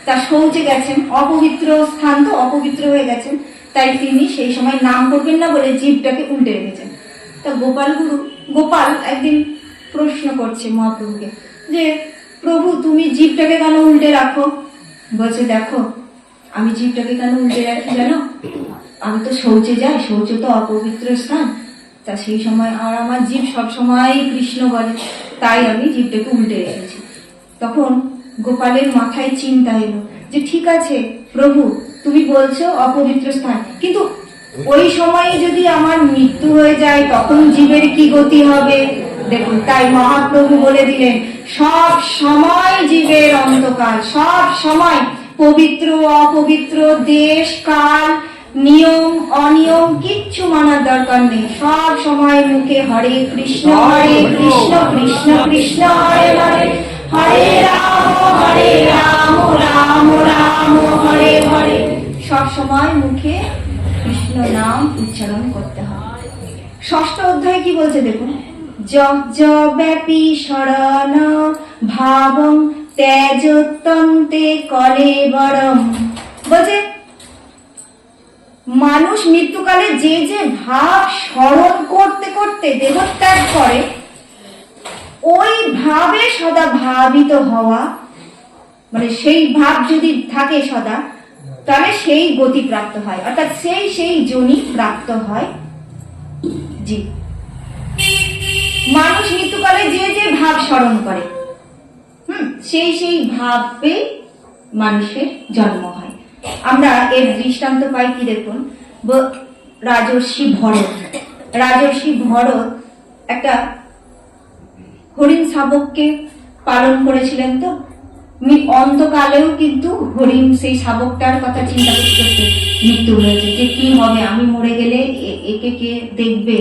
তা শৌচে গেছেন, অপবিত্র স্থান তো, অপবিত্র হয়ে গেছেন, তাই তিনি সেই সময় নাম করবেন না বলে জিভটাকে উল্টে রেখেছেন। তা গোপাল একদিন প্রশ্ন করছে মহাপ্রভুকে যে প্রভু তুমি জিভটাকে কেন উল্টে রাখো? বলছে দেখো আমি জিভটাকে কেন উল্টে রাখি জানো, আমি তো শৌচে যাই, শৌচ তো অপবিত্র স্থান, তা সেই সময় আর আমার জিভ সবসময় কৃষ্ণ বলে, তাই আমি জিভটাকে উল্টে রেখেছি। তখন গোপালের মাথায় চিন্তা এলো যে ঠিক আছে প্রভু তুমি বলছো অপবিত্র স্থান, কিন্তু ওই সময়ে যদি আমার মৃত্যু হয়ে যায় তখন জীবের কি গতি হবে? দেখুন তাই মহাপ্রভু বলে দিলেন সব সময় জীবের অন্তকাল, সব সময় পবিত্র অপবিত্র দেশ কাল নিয়ম অনিয়ম কিচ্ছু মানার দরকার নেই, সব সময় মুখে হরে কৃষ্ণ কৃষ্ণ কৃষ্ণ হরে হরে, হরে রাম রাম রাম হরে হরে, সব সময় মুখে কৃষ্ণ নাম উচ্চারণ করতে হবে। ষষ্ঠ অধ্যায় কি বলছে দেখুন, যজ্জ ব্যাপী শরণ ভাবং ত্যাজত্যন্তে কলেবরম। বলছে মানুষ মৃত্যুকালে যে যে ভাব স্মরণ করতে করতে দেহত্যাগ করে, ওই ভাবে সদা ভাবিত হওয়া, মানে সেই ভাব যদি থাকে সদা, তাহলে সেই গতি প্রাপ্ত হয়, অর্থাৎ সেই যোনি প্রাপ্ত হয়। জি, মানুষ মৃত্যুকালে যে যে ভাব স্মরণ করে, সেই ভাবে মানুষের জন্ম হয়। আমরা এর দৃষ্টান্ত পাই কি দেখুন, রাজর্ষি ভরত একটা হরিণ শাবককে পালন করেছিলেন, তো অন্তকালেও কিন্তু হরিণ সেই শাবকটার কথা চিন্তা করতে করতে মৃত্যু হয়েছে, যে কি হবে আমি মরে গেলে একে কে দেখবে,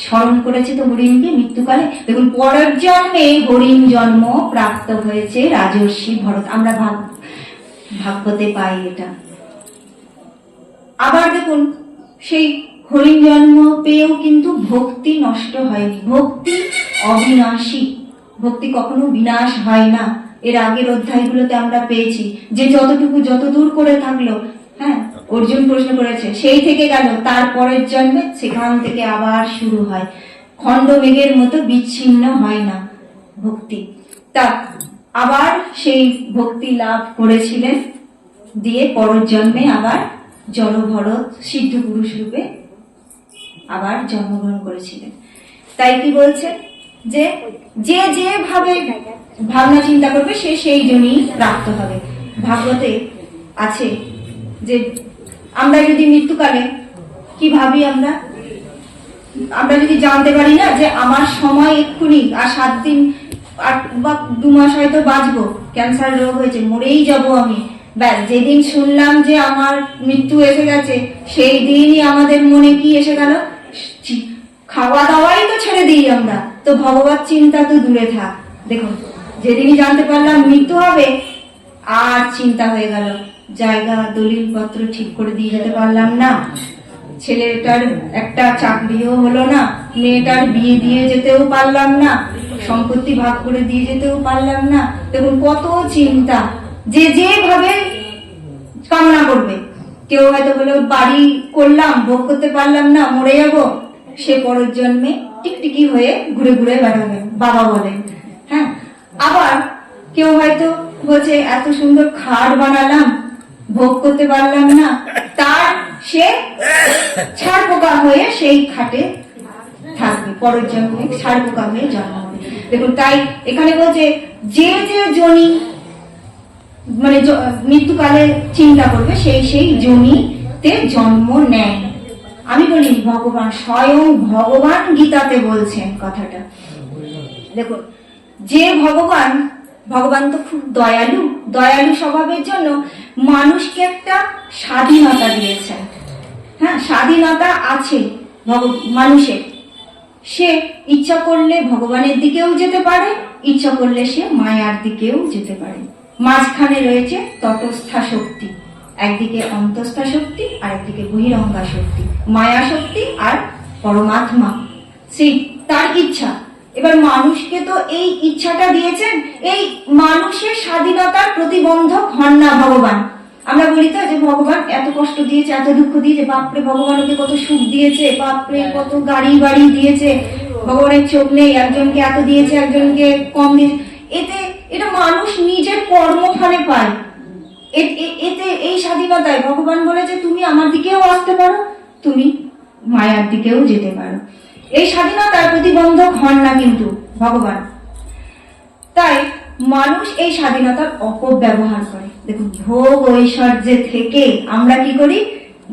স্মরণ করেছে তো হরিণকে মৃত্যুকালে। দেখুন পরের জন্মে হরিণ জন্ম প্রাপ্ত হয়েছে রাজর্ষি ভরত, আমরা ভাগবতে পাই এটা। আবার দেখুন সেই হরিণ জন্ম পেয়েও কিন্তু ভক্তি নষ্ট হয়নি, ভক্তি অবিনাশী, ভক্তি কখনো বিনাশ হয় না। এর আগের অধ্যায়গুলোতে আমরা পেয়েছি যে যত দূর করে থাকলো, হ্যাঁ অর্জুন প্রশ্ন করেছে, সেই থেকে গেল, তারপরের জন্মে সেখান থেকে আবার শুরু হয়, খণ্ড মেঘের মতো বিচ্ছিন্ন হয় না ভক্তি। তা আবার সেই ভক্তি লাভ করেছিলেন, দিয়ে পরের জন্মে আবার জলভরত সিদ্ধ পুরুষ রূপে আবার জন্মগ্রহণ করেছিলেন। তাই কি বলছে যে যে ভাবে ভাবনা চিন্তা করবে সেই জন্যই প্রাপ্ত হবে। ভাগবতে আছে যে আমরা যদি মৃত্যুকালে কি ভাবি, আমরা যদি জানতে পারি না যে আমার সময় এক্ষুনি আর 7 দিন বা 2 মাস হয়তো বাঁচবো, ক্যান্সার রোগ হয়েছে, মরেই যাব আমি, ব্যাস যেদিন শুনলাম যে আমার মৃত্যু এসে গেছে সেই দিনই আমাদের মনে কি এসে গেল, খাওয়া দাওয়াই তো ছেড়ে দিই আমরা, তো ভগবত চিন্তা তো দূরে থাক। দেখুন যেদিনই জানতে পারলাম মৃত্যু হবে, আর চিন্তা হয়ে গেল, জায়গা দলিল পত্র ঠিক করে দিয়ে যেতে পারলাম না, ছেলেটার একটা চাকরিও হলো না, মেয়েটার বিয়ে দিয়ে যেতেও পারলাম না, সম্পত্তি ভাগ করে দিয়ে যেতেও পারলাম না। দেখুন কত চিন্তা, যেভাবে কামনা করবে। কেউ হয়তো বলে বাড়ি করলাম, ভোগ করতে পারলাম না, মরে যাব, সে পরের জন্মে টিকটিকি হয়ে ঘুরে ঘুরে বেড়াবে, বাবা বলেন। হ্যাঁ, আবার কেউ হয়তো বলছে এত সুন্দর খাট বানালাম, ভোগ করতে পারলাম না, তার সে ছাড় পোকা হয়ে সেই খাটে থাকবে, পরের জন্মে ছাড় পোকা হয়ে জন্ম হবে। দেখুন তাই এখানে বলছে যে যোনি মানে মৃত্যুকালে চিন্তা করবে সেই যোনিতে জন্ম নেয়। আমি বলি ভগবান, স্বয়ং ভগবান গীতাতে বলছেন কথাটা। দেখুন যে ভগবান তো খুব দয়ালু স্বভাবের জন্য মানুষকে একটা স্বাধীনতা দিয়েছেন। হ্যাঁ, স্বাধীনতা আছে মানুষের, সে ইচ্ছা করলে ভগবানের দিকেও যেতে পারে, ইচ্ছা করলে সে মায়ার দিকেও যেতে পারে। মাঝখানে রয়েছে তটস্থা শক্তি, একদিকে অন্তস্থা শক্তি আর একদিকে বহিরঙ্গা শক্তি, মায়া শক্তি আর পরমাত্মা। সেই তার ইচ্ছা এবার মানুষকে তো এই ইচ্ছাটা দিয়েছেন, এই মানুষের স্বাধীনতার প্রতিবন্ধক হন না ভগবান। আমরা বলি তো যে ভগবান এত কষ্ট দিয়েছে, এত দুঃখ দিয়েছে, বাপরে ভগবান ওকে কত সুখ দিয়েছে, বাপরে কত গাড়ি বাড়ি দিয়েছে, ভগবানের চোখ নেই, একজনকে এত দিয়েছে একজনকে কম দিয়েছে। এটা মানুষ নিজের কর্মফলে পায়। এতে এই স্বাধীনতায় ভগবান বলেছে তুমি আমার দিকেও আসতে পারো, তুমি মায়ার দিকেও যেতে পারো। এই স্বাধীনতার প্রতিবন্ধক হন না কিন্তু ভগবান। তাই মানুষ এই স্বাধীনতার অপব্যবহার করে। দেখুন, ভোগ ঐশ্বর্যে থেকে আমরা কি করি?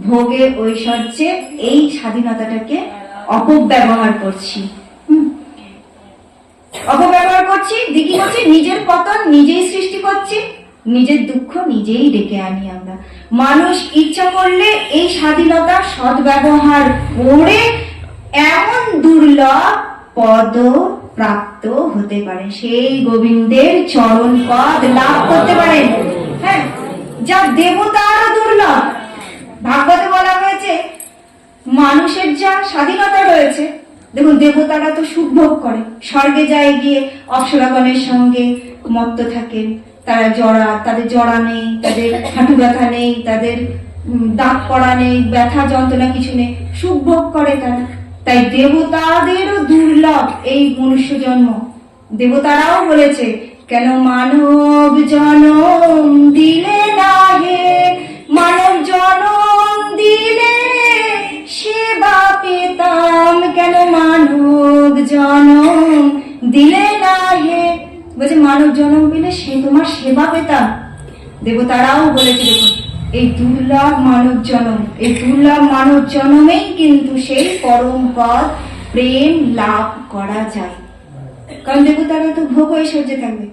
ভোগে ঐশ্বর্যে এই স্বাধীনতাটাকে অপব্যবহার করছি। অপব্যবহার করছি, দিকে করছি, নিজের পতন নিজেই সৃষ্টি করছি, নিজের দুঃখ নিজেই ডেকে আনি আমরা। মানুষ ইচ্ছা করলে এই স্বাধীনতার সদ্ব্যবহার করে এমন দুর্লভ পদ প্রাপ্ত হতে পারে, সেই গোবিন্দের চরণ পদ লাভ করতে পারেন। হ্যাঁ, যা দেবতারও দুর্লভ। ভাগবতে বলা হয়েছে মানুষের যা স্বাধীনতা রয়েছে, দেখুন দেবতারা তো সুখ ভোগ করে, স্বর্গে যায় গিয়ে অপ্সরাগণের সঙ্গে মত্ত থাকেন, তারা তাদের জড়া নেই, তাদের হাঁটু ব্যথা নেই, তাদের দাঁত পড়া নেই, ব্যথা যন্ত্রণা কিছু নেই, সুখ ভোগ করে তারা। তাই দেবতাদেরও দুর্লভ এই মনুষ্য জন্ম। দেবতারাও বলেছে কেন মানব জনম দিলে না হে, মানব জনম দিলে সেবা পেতাম, কেন মানব জনম দিলে না হে, বলছে মানব জনম পেলে সে তোমার সেবা পেতাম। দেবতারাও বলেছে দেখুন এই দুর্লভ মানব জনম, এই দুর্লভ মানব জনমেই কিন্তু সেই পরম পদ প্রেম লাভ করা যায়। কারণ দেবতারা তো ভোগ ঐশ্বর্যে থাকবে,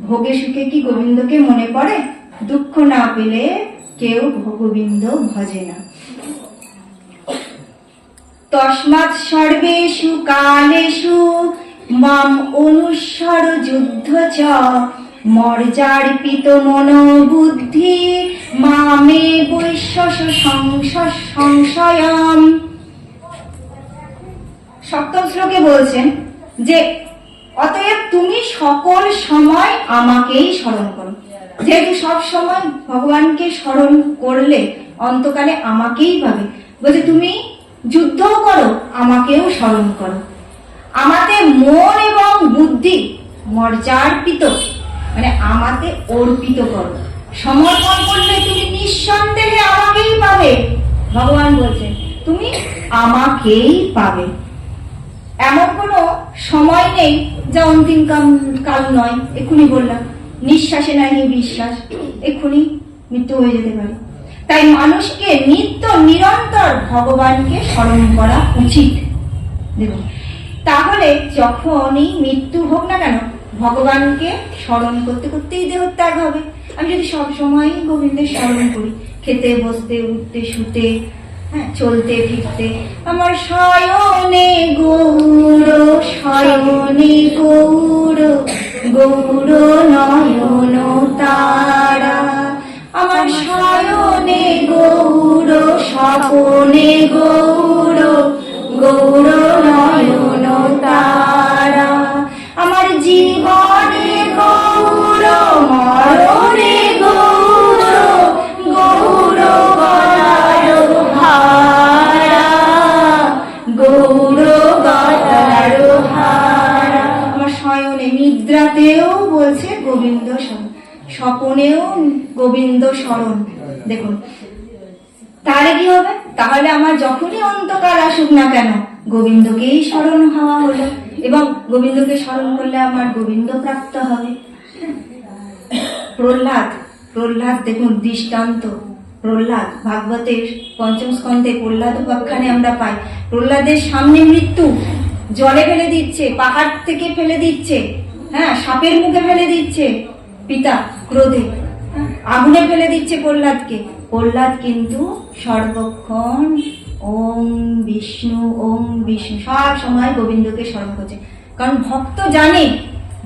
ভোগে সুখে কি গোবিন্দকে মনে পড়ে? দুঃখ না পেলে কেউ গোবিন্দ ভজে না। তস্মাৎ সর্বেষু কালেষু মাম অনুসর যুদ্ধ চ, মর্যার্পিত মনো বুদ্ধি মামে বৈশ্বস সংশয়ম। সপ্তম শ্লোকে বলছেন যে অতএব তুমি সকল সময় আমাকেই স্মরণ করো। যেহেতু সব সময় ভগবানকে স্মরণ করলে অন্তকালে আমাকেই পাবে, বলছে তুমি যুদ্ধও করো, আমাকেও স্মরণ করো। আমাতে মন এবং বুদ্ধি মর্যার্পিত মানে আমাতে অর্পিত করো, সমর্পণ করলে তুমি নিঃসন্দেহে আমাকেই পাবে। ভগবান বলছেন তুমি আমাকেই পাবে। এমন কোনো সময় নেই যা অন্তিম কাল নয়। এক্ষুনি বললাম নিঃশ্বাসে নাই বিশ্বাস, এক্ষুনি মৃত্যু হয়ে যেতে পারে। তাই মানুষকে নিত্য নিরন্তর ভগবানকে স্মরণ করা উচিত। দেখুন, তাহলে যখনই মৃত্যু হোক না কেন ভগবানকে স্মরণ করতে করতেই দেহত্যাগ হবে। আমি যদি সবসময় গোবিন্দের স্মরণ করি, খেতে বসতে উঠতে শুতে, হ্যাঁ চলতে ফিরতে, আমার শয়নে গৌর শয়নে গৌর গৌর নয়ন তারা, আমার শয়নে গৌর স্বপনে গৌর গৌর নয়ন তারা, আমার জীবনে গৌর মরণে গৌর গৌর গলার হারা গৌর গলার হারা। আমার শয়নে নিদ্রাতেও বলছে গোবিন্দ স্মরণ, স্বপনেও গোবিন্দ স্মরণ। দেখুন তাহলে কি হবে? তাহলে আমার যখনই অন্তকাল আসুক না কেন গোবিন্দকেই স্মরণ হওয়া হলো, এবং গোবিন্দকে স্মরণ করলে আমার গোবিন্দ প্রাপ্ত হবে। প্রহ্লাদ দেখুন দৃষ্টান্ত। প্রহ্লাদ ভাগবতের পঞ্চম স্কন্ধে প্রহ্লাদ উপাখ্যানে আমরা পাই, প্রহ্লাদের সামনে মৃত্যু, জলে ফেলে দিচ্ছে, পাহাড় থেকে ফেলে দিচ্ছে, হ্যাঁ সাপের মুখে ফেলে দিচ্ছে পিতা ক্রোধে, আগুনে ফেলে দিচ্ছে প্রহ্লাদকে। প্রহ্লাদ কিন্তু সর্বক্ষণ ওম বিষ্ণু সব সময় গোবিন্দকে স্মরণ করছে। কারণ ভক্ত জানে,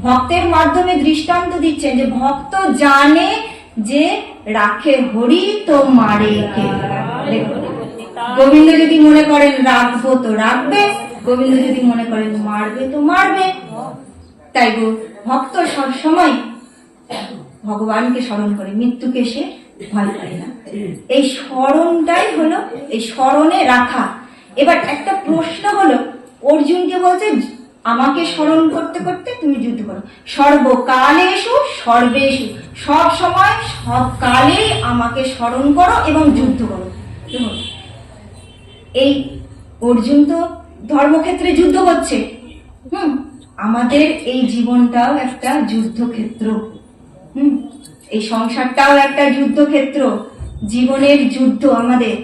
ভক্তের মাধ্যমে দৃষ্টান্ত দিচ্ছেন যে ভক্ত জানে যে রাখে হরি তো মারে কে। গোবিন্দ যদি মনে করেন রাখবো তো রাখবে, গোবিন্দ যদি মনে করেন মারবে তো মারবে। তাই গো ভক্ত সব সময় ভগবানকে স্মরণ করে, মৃত্যুকে সে ভয় পায় না। এই স্মরণটাই হলো, এই স্মরণে রাখা। এবার একটা প্রশ্ন হলো, অর্জুনকে বলছে আমাকে স্মরণ করতে করতে তুমি যুদ্ধ করো। সর্বকালেষু সর্বেষু, সব সময় সব কালেই আমাকে স্মরণ করো এবং যুদ্ধ করো। এই অর্জুন তো ধর্মক্ষেত্রে যুদ্ধ করছে, আমাদের এই জীবনটাও একটা যুদ্ধক্ষেত্র। এই সংসারটাও একটা যুদ্ধক্ষেত্র, জীবনের যুদ্ধ আমাদের।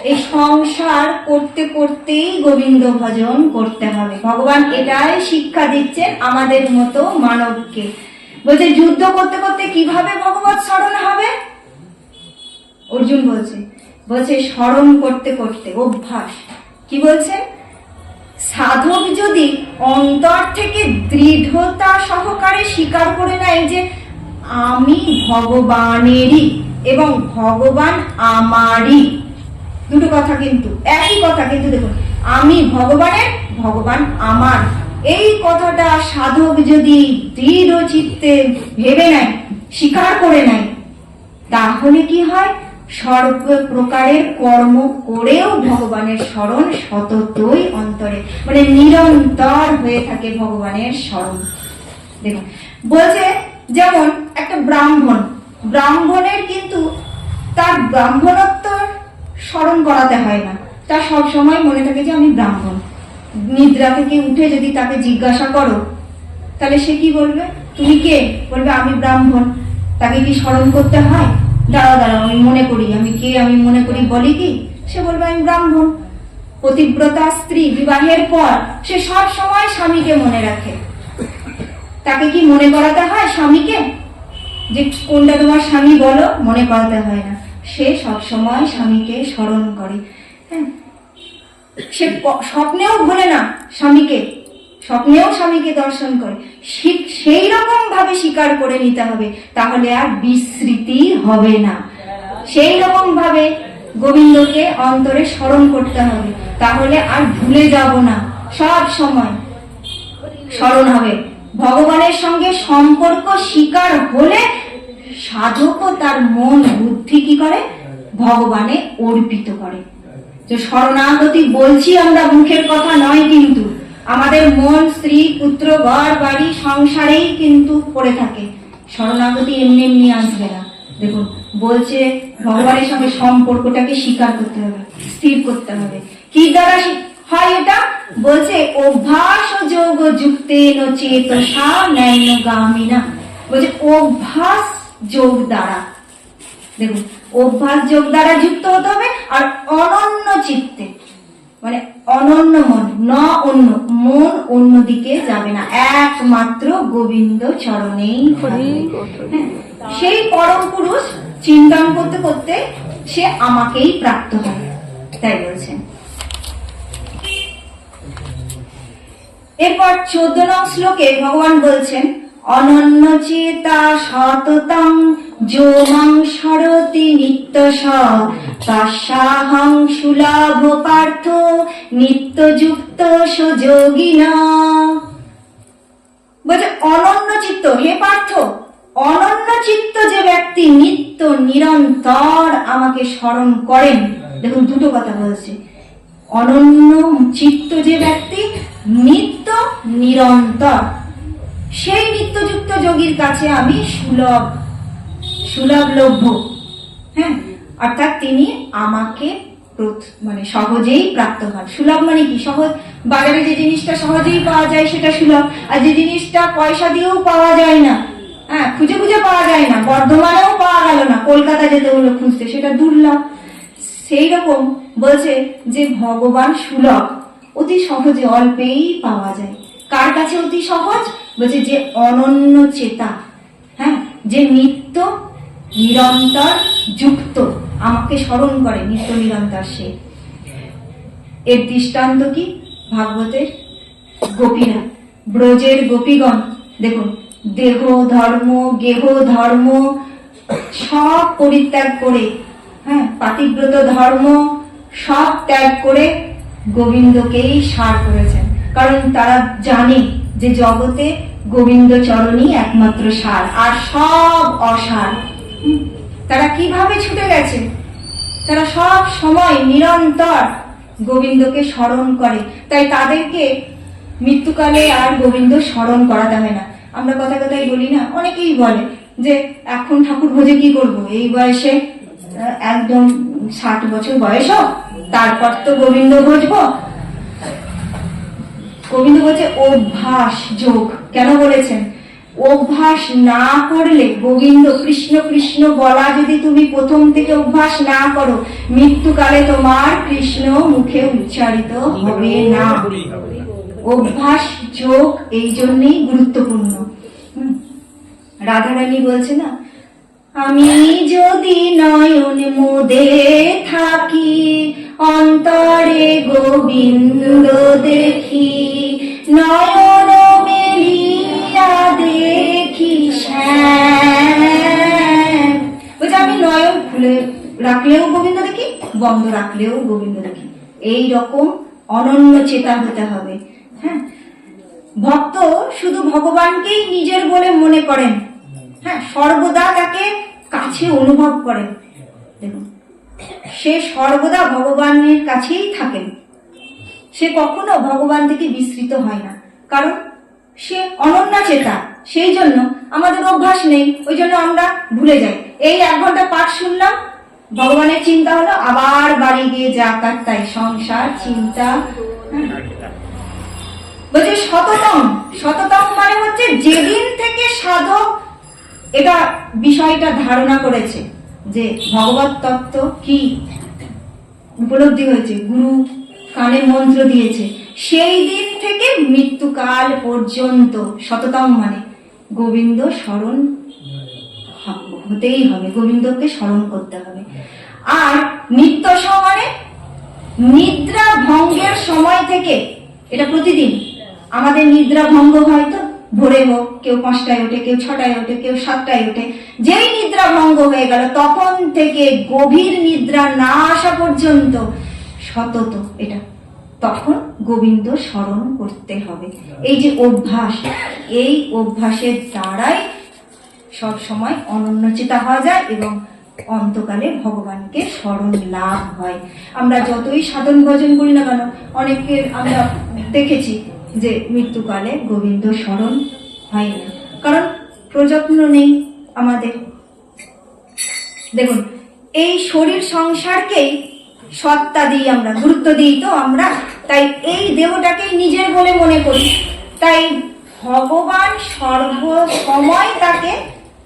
এই সংসার করতে করতেই গোবিন্দ ভজন করতে হবে। ভগবান এটাই শিক্ষা দিচ্ছেন আমাদের মতো মানবকে। বলছে যুদ্ধ করতে করতে কিভাবে ভগবত স্মরণ হবে? অর্জুন বলছে স্মরণ করতে করতে, অভ্যাস। কি বলছে? সাধক যদি অন্তর থেকে দৃঢ়তা সহকারে স্বীকার করে নেয় যে আমি ভগবানেরই এবং ভগবান আমারই, দুটো কথা কিন্তু একই কথা, কিন্তু দেখুন আমি ভগবানের, ভগবান আমার, এই কথাটা সাধক যদি দৃঢ় চিত্তে ভেবে নেয়, স্বীকার করে নেয়, তাহলে কি হয়? সর্ব প্রকারের কর্ম করেও ভগবানের স্মরণ সততই অন্তরে, মানে নিরন্তর হয়ে থাকে ভগবানের স্মরণ। দেখুন বলছে যেমন একটা ব্রাহ্মণের কিন্তু তার ব্রাহ্মণত্ব স্মরণ করাতে হয় না, তার সব সময় মনে থাকে যে আমি ব্রাহ্মণ। নিদ্রা থেকে উঠে যদি তাকে জিজ্ঞাসা করো, তাহলে সে কি বলবে? তুমি কে? বলবে আমি ব্রাহ্মণ। তাকে কি স্মরণ করতে হয়? দাঁড়াও আমি মনে করি, আমি কে, আমি মনে করি, বলি কি? সে বলবে আমি ব্রাহ্মণ। পতিব্রতা স্ত্রী বিবাহের পর সে সব সময় স্বামীকে মনে রাখে। তাকে কি মনে করাতে হয় স্বামীকে যে কোনটা তোমার স্বামী বলো? মনে করাতে হয় না, সে সব সময় স্বামীকে স্মরণ করে। হ্যাঁ, সে স্বপ্নেও ভোলে না স্বামীকে, স্বপ্নেও স্বামীকে দর্শন করে। সেই রকম ভাবে স্বীকার করে নিতে হবে, তাহলে আর বিস্মৃতি হবে না। সেই রকম ভাবে গোবিন্দকে অন্তরে স্মরণ করতে হবে, তাহলে আর ভুলে যাব না, সব সময় স্মরণ হবে। ভগবানের সঙ্গে সম্পর্ক স্বীকার হলে সাধকও তার মন বুদ্ধি কি করে? ভগবানে অর্পিত করে। যে শরণাগতি বলছি আমরা, মুখের কথা নয়, কিন্তু আমাদের মন স্ত্রী পুত্র ঘর বাড়ি সংসারেই কিন্তু পড়ে থাকে। শরণাগতি এমনি এমনি আসবে না। দেখুন বলছে ভগবানের সঙ্গে সম্পর্কটাকে স্বীকার করতে হবে, স্থির করতে হবে। কি দ্বারা হয় এটা? বলছে অভ্যাস যোগ যুক্তেন চেতসা নৈনগামিনা। বলছে অভ্যাস যোগ দ্বারা, দেখুন অভ্যাস যোগ দ্বারা যুক্ত হতে হবে, আর অনন্য চিত্তে, মানে অনন্য মন, অন্য মন অন্যদিকে যাবে না, একমাত্র গোবিন্দ চরণেই থাকবে। সেই পরম পুরুষ চিন্তন করতে করতে সে আমাকেই প্রাপ্ত হয়, তাই বলছেন। এরপর 14 নং শ্লোকে ভগবান বলছেন অনন্য চেতা সততং যো মাং সরতি নিত্যশ তস্যাহং সুলভ পার্থ নিত্যযুক্ত সযোগিনা। বলছে অনন্য চিত্ত, হে পার্থ, অনন্য চিত্ত যে ব্যক্তি নিত্য নিরন্তর আমাকে স্মরণ করেন। দেখুন দুটো কথা বলছে, অনন্য চিত্ত যে ব্যক্তি নিত্য নিরন্তর, সেই নিত্যযুক্ত যোগীর কাছে আমি সুলভলভ্য। হ্যাঁ, অর্থাৎ তিনি আমাকে মানে সহজেই প্রাপ্ত হন। সুলভ মানে কি? সহজ, বাজারে যে জিনিসটা সহজেই পাওয়া যায় সেটা সুলভ, আর যে জিনিসটা পয়সা দিয়েও পাওয়া যায় না, হ্যাঁ খুঁজে খুঁজে পাওয়া যায় না, বর্ধমানেও পাওয়া গেল না, কলকাতা যেতে হলো খুঁজতে, সেটা দুর্লভ। সেই রকম বলছে যে ভগবান সুলভ, অতি সহজে অল্পেই পাওয়া যায়। কার কাছে অতি সহজ? বলছে যে অনন্য চেতা, হ্যাঁ, যে নিত্য নিরন্তর যুক্ত আমাকে স্মরণ করে, নিত্য নিরন্তর সে। এর দৃষ্টান্ত কি? ভাগবতের গোপীরা, ব্রজের গোপীগণ, দেখুন দেহ ধর্ম গেহ ধর্ম সব পরিত্যাগ করে, হ্যাঁ পাতিব্রত ধর্ম সব ত্যাগ করে গোবিন্দকেই সার করেছেন। কারণ তারা জানে যে জগতে গোবিন্দ চরণই একমাত্র সার, আর সব অসার। তারা কিভাবে ছুটে গেছে? তারা সব সময় নিরন্তর গোবিন্দকে স্মরণ করে, তাই তাদেরকে মৃত্যুকালে আর গোবিন্দ স্মরণ করাতে হয় না। আমরা কথা কথাই বলি না, অনেকেই বলে যে এখন ঠাকুর ভোজে কি করব, এই বয়সে একদম 60 বছর বয়স হোক, তারপর তো গোবিন্দ ভজবো। গোবিন্দ বলছে অভ্যাস যোগ। কেন বলেছেন? অভ্যাস না করলে, গোবিন্দ কৃষ্ণ কৃষ্ণ বলা যদি তুমি প্রথম থেকে অভ্যাস না করো, মৃত্যুকালে তোমার কৃষ্ণ মুখে উচ্চারিত হবে না। অভ্যাস যোগ এই জন্যই গুরুত্বপূর্ণ। রাধারানী বলছে না, আমি যদি নয়ন মুদে থাকি, অন্তরে গোবিন্দ দেখি, নয়ন মেলিয়া দেখি শ্যাম। বলছে আমি নয়ন খুলে রাখলেও গোবিন্দ দেখি, বন্ধ রাখলেও গোবিন্দ দেখি। এই রকম অনন্য চেতা হতে হবে। হ্যাঁ, ভক্ত শুধু ভগবানকেই নিজের বলে মনে করেন, হ্যাঁ, সর্বদা তাকে কাছে অনুভব করেন। দেখুন, সে সর্বদা ভগবানের কাছেই থাকেন, সে কখনো ভগবান থেকে বিস্মৃত হয় না, কারণ সে অনন্যা চেতা। সেই জন্য আমাদের অভ্যাস নেই, ওই জন্য আমরা ভুলে যাই। এই 1 ঘন্টা পাঠ শুনলাম, ভগবানের চিন্তা হলো, আবার বাড়ি গিয়ে যা কার তাই সংসার চিন্তা। বলছে শততম। শততম মানে হচ্ছে যেদিন থেকে সাধক এটা বিষয়টা ধারণা করেছে যে ভগবত তত্ত্ব কি উপলব্ধি হয়েছে, গুরু কানে মন্ত্র দিয়েছে, সেই দিন থেকে মৃত্যুকাল পর্যন্ত শততম মানে গোবিন্দ স্মরণ হতেই হবে, গোবিন্দকে স্মরণ করতে হবে। আর নিত্য মানে নিদ্রা ভঙ্গের সময় থেকে, এটা প্রতিদিন আমাদের নিদ্রা ভঙ্গ হয় তো, ভোরে হোক, কেউ 5টায় ওঠে, কেউ 6টায় ওঠে, কেউ 7টায় ওঠে, যেই নিদ্রা ভঙ্গ হয়ে গেল তখন থেকে গভীর নিদ্রা না আসা পর্যন্ত সতত এটা, তখন গোবিন্দ স্মরণ করতে হবে। এই যে অভ্যাস, এই অভ্যাসের দ্বারাই সব সময় অনন্যচিতা হওয়া যায় এবং অন্তকালে ভগবানকে স্মরণ লাভ হয়। আমরা যতই সাধন ভজন করি না কেন, অনেকে আমরা দেখেছি যে মৃত্যুকালে গোবিন্দ স্মরণ হয় না, কারণ প্রযত্ন নেই আমাদের। দেখুন, এই শরীর সংসারকেই সত্তা দিই, আমরা গুরুত্ব দিই তো আমরা, তাই এই দেহটাকে নিজের বলে মনে করি। তাই ভগবান সর্ব সময় তাকে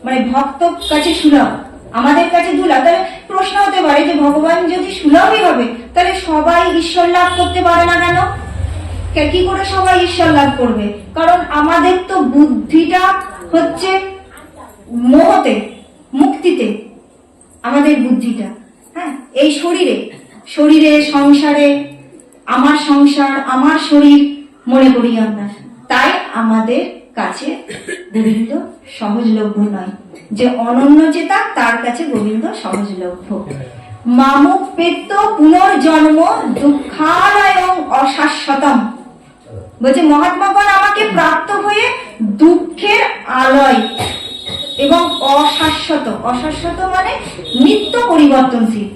মানে ভক্ত কাছে সুলভ, আমাদের কাছে দুর্লভ। তাহলে প্রশ্ন হতে পারে যে ভগবান যদি সুলভই হবে, তাহলে সবাই ঈশ্বর লাভ করতে পারে না কেন? কি করে সবাই ঈশ্বর লাভ করবে? কারণ আমাদের তো বুদ্ধিটা হচ্ছে মোহতে, মুক্তিতে আমাদের বুদ্ধিটা। হ্যাঁ, এই শরীরে সংসারে আমার সংসার, আমার শরীর মনে করি আমরা, তাই আমাদের কাছে গোবিন্দ সহজলভ্য নয়। যে অনন্য চেতা তার কাছে গোবিন্দ সহজলভ্য। মামুক পেত্ত পুনর্জন্ম দুঃখালয়ং অশাশ্বতম। বলছে মহাত্মাগণ আমাকে প্রাপ্ত হয়ে দুঃখের আলয় এবং অশাশ্বত, অশাশ্বত মানে নিত্য পরিবর্তনশীল,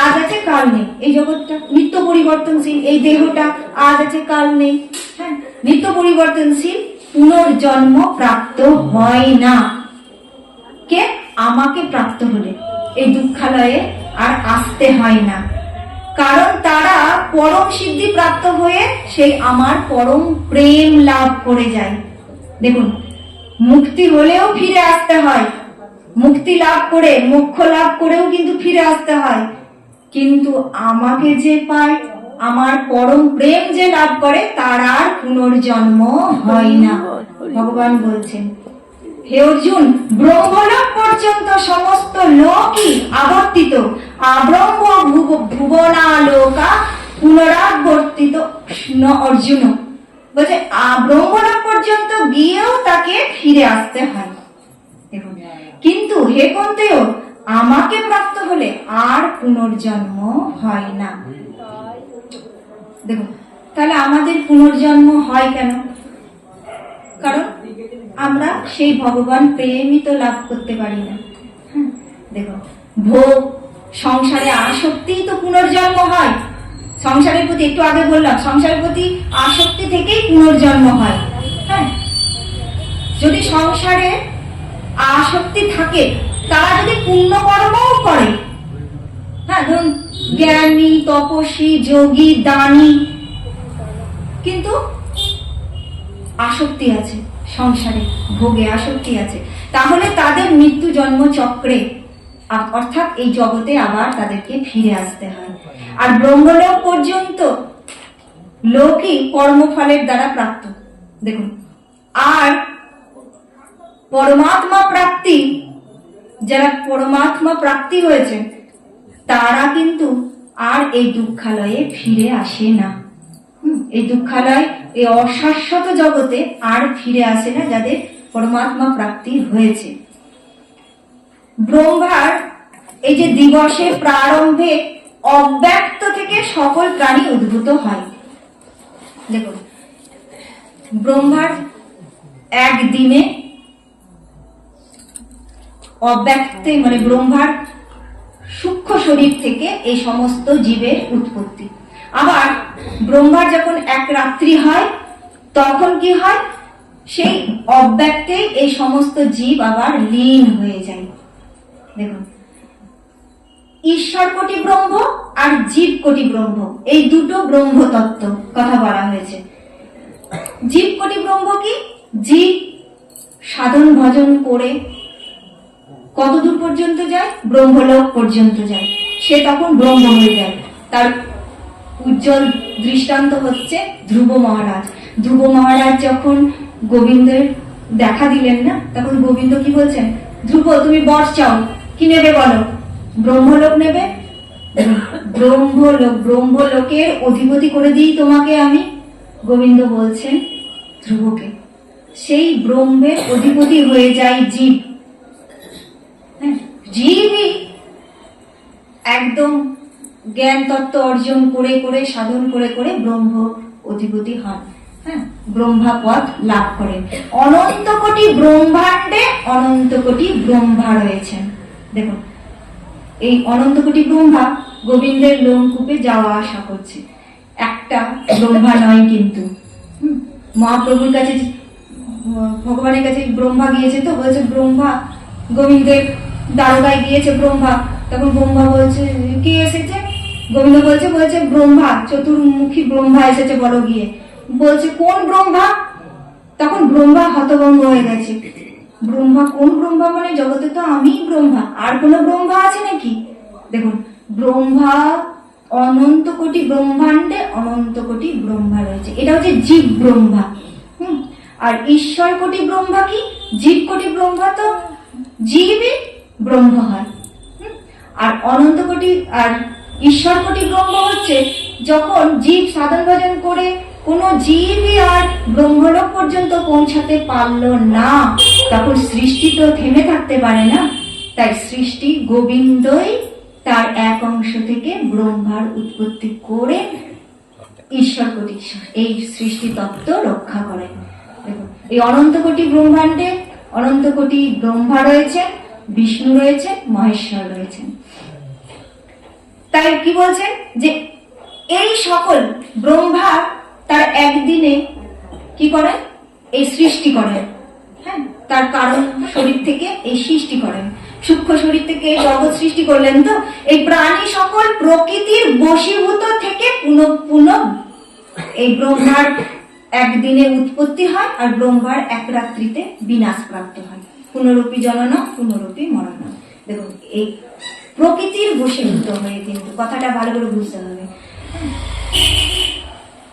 আজ আছে কাল নেই, এই জগৎটা নিত্য পরিবর্তনশীল, এই দেহটা আজ আছে কাল নেই, হ্যাঁ, নিত্য পরিবর্তনশীল পুনর্জন্ম প্রাপ্ত হয় না। কে? আমাকে প্রাপ্ত হলে এই দুঃখালয়ে আর আসতে হয় না, কারণ তারা পরম সিদ্ধি প্রাপ্ত হয়ে সেই আমার পরম প্রেম লাভ করে যায়। দেখুন, মুক্তি হলেও ফিরে আসতে হয়, মুক্তি লাভ করে মোক্ষ লাভ করেও কিন্তু ফিরে আসতে হয়, কিন্তু আমাকে যে পায়, আমার পরম প্রেম যে লাভ করে, তার আর পুনর্জন্ম হয় না। ভগবান বলছেন, হে অর্জুন, ব্রহ্মলোক পর্যন্ত সমস্ত লোকই আবর্তিত, আব্রহ্ম ভুবনালোকা পুনরাবর্তিত ন অর্জুন। বলছে ব্রহ্মলোক পর্যন্ত গিয়েও তাকে ফিরে আসতে হয়। দেখুন, কিন্তু হে কন্তেয়, আমাকে প্রাপ্ত হলে আর পুনর্জন্ম হয় না। দেখুন, তাহলে আমাদের পুনর্জন্ম হয় কেন? কারণ আমরা সেই ভগবান প্রেমই তো লাভ করতে পারি না। দেখো, ভোগ, সংসারে আসক্তিই তো পুনর্জন্ম হয়। সংসারের প্রতি, একটু আগে বললাম, সংসারের প্রতি আসক্তি থেকেই পুনর্জন্ম হয়। হ্যাঁ, যদি সংসারে আসক্তি থাকে, তারা যদি পুণ্যকর্মও করে, হ্যাঁ ধরুন জ্ঞানী, তপস্বী, যোগী, দানী, কিন্তু আসক্তি আছে সংসারে, ভোগে আসক্তি আছে, তাহলে তাদের মৃত্যু জন্ম চক্রে অর্থাৎ এই জগতে আবার তাদেরকে ফিরে আসতে হয়। আর ব্রহ্মলোক পর্যন্ত লোকই কর্মফলের দ্বারা প্রাপ্ত। দেখুন, আর পরমাত্মা প্রাপ্তি, যারা পরমাত্মা প্রাপ্তি হয়েছে তারা কিন্তু আর এই দুঃখালয়ে ফিরে আসে না। এই দুঃখালয়, এই অশাশ্বত জগতে আর ফিরে আসে না যাদের পরমাত্মা প্রাপ্তি হয়েছে। ব্রহ্মার এই যে দিবসের প্রারম্ভে অব্যক্ত থেকে সকল প্রাণী উদ্ভূত হয়। দেখুন, ব্রহ্মার একদিনে অব্যক্তে মানে ব্রহ্মার সূক্ষ্ম শরীর থেকে এই সমস্ত জীবের উৎপত্তি। আবার ব্রহ্মার যখন এক রাত্রি হয় তখন কি হয়, সেই অব্যক্তে এই সমস্ত জীব আবার লীন হয়ে যায়। দেখুন, ঈশ্বর কোটি ব্রহ্ম আর জীব কোটি ব্রহ্ম, এই দুটো ব্রহ্ম তত্ত্ব কথা বলা হয়েছে। জীব কোটি ব্রহ্ম কি? জীব সাধন ভজন করে কত দূর পর্যন্ত যায়? ব্রহ্মলোক পর্যন্ত যায়, সে তখন ব্রহ্ম হয়ে যায়। তার উজ্জ্বল দৃষ্টান্ত হচ্ছে ধ্রুব মহারাজ। ধ্রুব মহারাজ যখন গোবিন্দের দেখা দিলেন না, তখন গোবিন্দ কি বলছেন, ধ্রুব তুমি বর চাও, কি নেবে বলো? ব্রহ্মলোক নেবে? ব্রহ্মলোকের অধিপতি করে দিই তোমাকে আমি, গোবিন্দ বলছেন ধ্রুবকে। সেই ব্রহ্মের অধিপতি হয়ে যায় জীব। জীবই একদম জ্ঞান তত্ত্ব অর্জন করে করে সাধন করে করে ব্রহ্ম অধিপতি হন। হ্যাঁ, ব্রহ্মা পদ লাভ করেন। অনন্ত কোটি ব্রহ্মাণ্ডে অনন্ত কোটি ব্রহ্মা রয়েছেন। দেখুন, এই অনন্ত কোটি ব্রহ্মা গোবিন্দের লোমকূপে যাওয়া আসা করছে। একটা ব্রহ্মা নয় কিন্তু। মহাপ্রভুর কাছে, ভগবানের কাছে ব্রহ্মা গিয়েছে, তো বলছে ব্রহ্মা গোবিন্দের দ্বারকায় গিয়েছে ব্রহ্মা। তখন ব্রহ্মা বলছে কে এসেছে? গোবিন্দ বলছে ব্রহ্মা, চতুর্মুখী ব্রহ্মা এসেছে বলো গিয়ে। বলছে কোন ব্রহ্মা? তখন ব্রহ্মা হতভম্ব হয়ে গেছে। ব্রহ্মা কোন ব্রহ্মা? মানে জগতে তো আমি ব্রহ্মা, আর কোন ব্রহ্মা আছে নাকি? দেখুন, ব্রহ্মা অনন্ত কোটি ব্রহ্মাণ্ডে অনন্ত কোটি ব্রহ্মা রয়েছে, এটা হচ্ছে জীব ব্রহ্মা। আর ঈশ্বর কোটি ব্রহ্মা কি? জীব কোটি ব্রহ্মা তো জীবই ব্রহ্ম হয়। আর অনন্ত কোটি আর ঈশ্বর কোটি ব্রহ্ম হচ্ছে যখন জীব সাধন ভজন করে কোন জীবই আর ব্রহ্মলোক পর্যন্ত পৌঁছাতে পারল না, তখন সৃষ্টি তো থেমে থাকতে পারে না। তাই সৃষ্টি গোবিন্দই তার এক অংশ থেকে ব্রহ্মার উৎপত্তি করে ঈশ্বর কোটি এই সৃষ্টি তত্ত্ব রক্ষা করে। দেখুন, এই অনন্ত কোটি ব্রহ্মাণ্ডে অনন্ত কোটি ব্রহ্মা রয়েছে, বিষ্ণু রয়েছে, মহেশ্বর রয়েছেন। তাই কি বলছেন যে এই সকল ব্রহ্মা তার একদিনে কি করেন? এই সৃষ্টি করেন। হ্যাঁ, তার কারণ শরীর থেকে এই সৃষ্টি করেন, সূক্ষ্ম শরীর থেকে এই জগৎ সৃষ্টি করলেন। তো এই প্রাণী সকল প্রকৃতির বশীভূত থেকে পুনঃ এই ব্রহ্মার একদিনে উৎপত্তি হয়, আর ব্রহ্মার এক রাত্রিতে বিনাশ প্রাপ্ত হয়। পুনরূপী জনন, পুনরূপী মরণ। দেখুন, এই প্রকৃতির বশীভূত হয়ে, কিন্তু কথাটা ভালো করে বুঝতে হবে।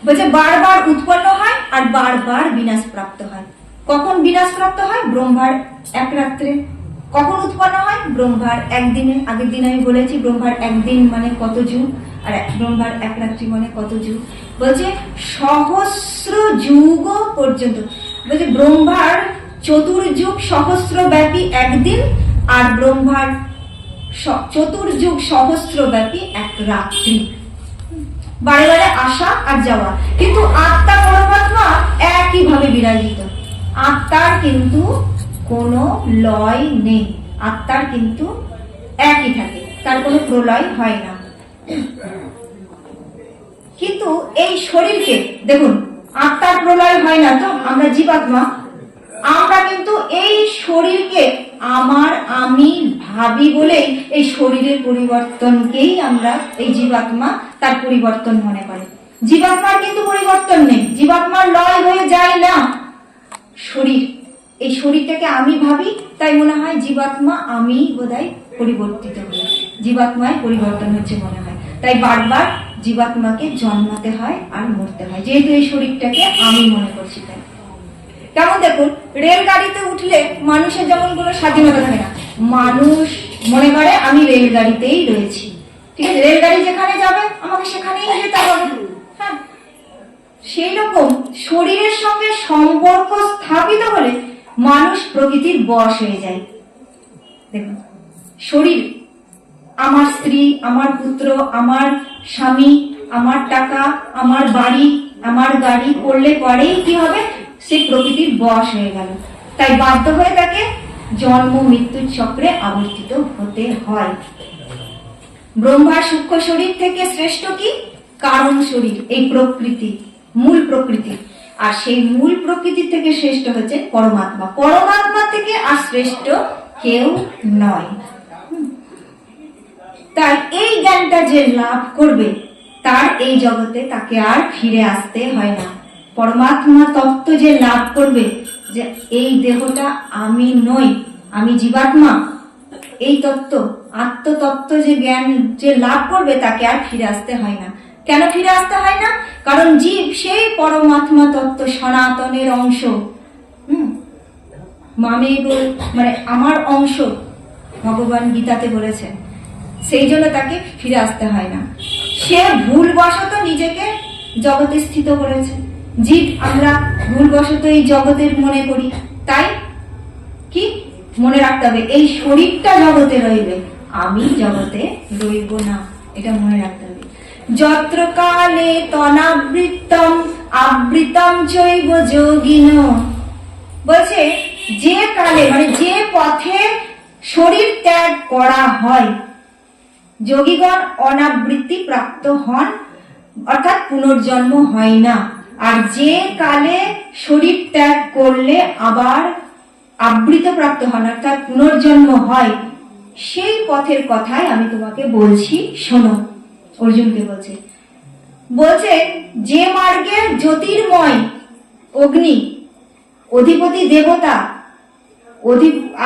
বলছে বারবার উৎপন্ন হয় আর বারবার বিনাশ প্রাপ্ত হয়। কখন বিনাশ প্রাপ্ত হয়? ব্রহ্মার এক রাত্রে। কখন উৎপন্ন হয়? ব্রহ্মার একদিনে। আগের দিন আমি বলেছি ব্রহ্মার একদিন মানে কত যুগ, আর ব্রহ্মার এক রাত্রি মানে কত যুগ। বলছে সহস্র যুগ পর্যন্ত। বলছে ব্রহ্মার চতুর্যুগ সহস্র ব্যাপী একদিন, আর ব্রহ্মার চতুর্যুগ সহস্র ব্যাপী এক রাত্রি। বারে বারে আসা আর যাওয়া, কিন্তু আত্মা পরমাত্মা একই ভাবে বিরাজিত। আত্মার কিন্তু কোনো লয় নেই, আত্মার কিন্তু একই থাকে, তার কোনো প্রলয় হয় না। কিন্তু এই শরীরকে দেখুন, আত্মার প্রলয় হয় না, তো আমরা জীবাত্মা, আমরা কিন্তু এই শরীরকে আমার আমি ভাবি বলেই এই শরীরের পরিবর্তনকেই আমরা এই জীবাত্মা তার পরিবর্তন মনে করে। জীবাত্মার কিন্তু পরিবর্তন নেই, জীবাত্মার লয় হয়ে যায় না শরীর। এই শরীরটাকে আমি ভাবি, তাই মনে হয় জীবাত্মা আমি বোধহয় পরিবর্তিত হই, জীবাত্মায় পরিবর্তন হচ্ছে মনে হয়, তাই বারবার জীবাত্মাকে জন্মাতে হয় আর মরতে হয়, যেহেতু এই শরীরটাকে আমি মনে করছি। তাই কেমন দেখুন, রেলগাড়িতে উঠলে মানুষের যেমন কোনো স্বাধীনতা থাকে না, মানুষ মনে করে আমি রেলগাড়িতেই রয়েছি, ঠিক আছে, রেলগাড়ি যেখানে যাবে আমাকে সেখানেই যেতে হবে। হ্যাঁ, সেই রকম শরীরের সঙ্গে সম্পর্ক স্থাপিত হলে মানুষ প্রকৃতির বশ হয়ে যায়। দেখুন, শরীর আমার স্ত্রী, আমার পুত্র, আমার স্বামী, আমার টাকা, আমার বাড়ি, আমার গাড়ি করলে পরেই কি হবে, সে প্রকৃতির বশ হয়ে গেল। তাই বাধ্য হয়ে তাকে জন্ম মৃত্যুর চক্রে আবর্তিত হতে হয়। ব্রহ্মার সূক্ষ্ম শরীর থেকে শ্রেষ্ঠ কি? কারণ শরীর, এই প্রকৃতি, মূল প্রকৃতি। আর সেই মূল প্রকৃতি থেকে শ্রেষ্ঠ হচ্ছে পরমাত্মা, পরমাত্মা থেকে আর শ্রেষ্ঠ কেউ নয়। তাই এই জ্ঞানটা যে লাভ করবে তার এই জগতে তাকে আর ফিরে আসতে হয় না। পরমাত্মা তত্ত্ব যে লাভ করবে, যে এই দেহটা আমি নই, আমি জীবাত্মা, এই তত্ত্ব, আত্মতত্ত্ব যে জ্ঞান যে লাভ করবে তাকে আর ফিরে আসতে হয় না। কেন ফিরে আসতে হয় না? কারণ জীব সেই পরমাত্মা তত্ত্ব সনাতনের অংশ, মানে আমার অংশ, ভগবান গীতাতে বলেছেন, সেই জন্য তাকে ফিরে আসতে হয় না। সে ভুলবশত নিজেকে জগতে স্থিত করেছে, জীব আমরা ভুলবশত এই জগতের মনে করি। তাই কি মনে রাখতে হবে, এই শরীরটা জগতে রইবে, আমি জগতে রইব না, এটা মনে রাখতে হবে। যত্র কালে তনাবৃত্তম আবৃতম চৈব যোগিন, বলছে যে কালে মানে যে পথে শরীর ত্যাগ করা হয় যোগীগণ অনাবৃত্তি প্রাপ্ত হন, অর্থাৎ পুনর্জন্ম হয় না। আর যে কালে শরীর ত্যাগ করলে আবার আবৃত প্রাপ্ত হন, অর্থাৎ পুনর্জন্ম হয়, সেই পথের কথাই আমি তোমাকে বলছি, শোনো। অর্জুনকে বলছে যে মার্গে জ্যোতির্ময় অগ্নি অধিপতি দেবতা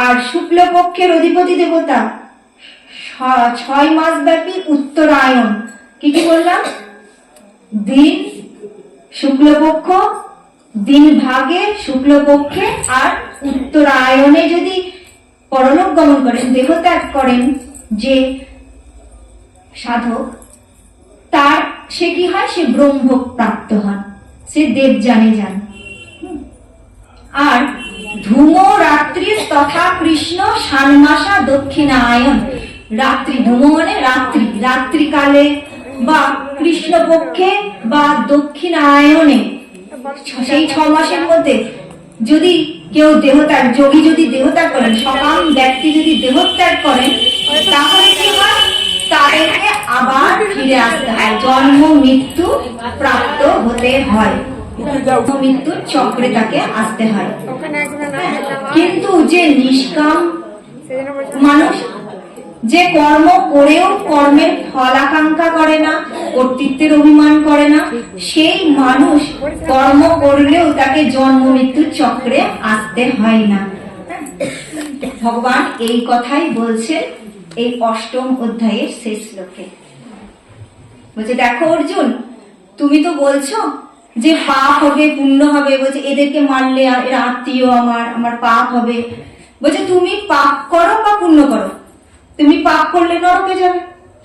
আর শুক্লপক্ষের অধিপতি দেবতা 6 মাস ব্যাপী উত্তরায়ণ, কি কি বললাম, দিন শুক্লপক্ষ, দিন ভাগে শুক্লপক্ষে, আর উত্তরায়ণে যদি পরলোক গমন করেন, দেহত্যাগ করেন যে সাধক, তার সে কি হয়, সে ব্রহ্ম প্রাপ্ত হন, সে দেবযানে যান। আর ধূম রাত্রির তথা কৃষ্ণ ষান্মাসা দক্ষিণায়ন, রাত্রি, ধূম মানে রাত্রি, রাত্রিকালে বা কৃষ্ণপক্ষে বা দক্ষিণায়নে, সেই 6 মাসের মধ্যে যদি কেউ দেহত্যাগ, যোগী যদি দেহত্যাগ করেন, সকাম ব্যক্তি যদি দেহত্যাগ করেন, তাহলে কি হয়, তাদেরকে আবার ফিরে আসতে হয়, জন্ম মৃত্যু প্রাপ্ত হতে হয়, মৃত্যুর চক্রে তাকে আসতে হয়। কিন্তু যে নিষ্কাম মানুষ, যে কর্ম করেও কর্মের ফল আকাঙ্ক্ষা করে না, কর্তৃত্বের অভিমান করে না, সেই মানুষ কর্ম করলেও তাকে জন্ম মৃত্যুর চক্রে আসতে হয় না। ভগবান এই কথাই বলছে এই 8ম অধ্যায়ের শেষ শ্লোকে। বলছে দেখো অর্জুন, তুমি তো বলছো যে পাপ হবে পুণ্য হবে, বলছে এদেরকে মারলে এরা আত্মীয় আমার পাপ হবে। বলছে তুমি পাপ করো বা পুণ্য করো, তুমি পাপ করলে নরকে যাবে,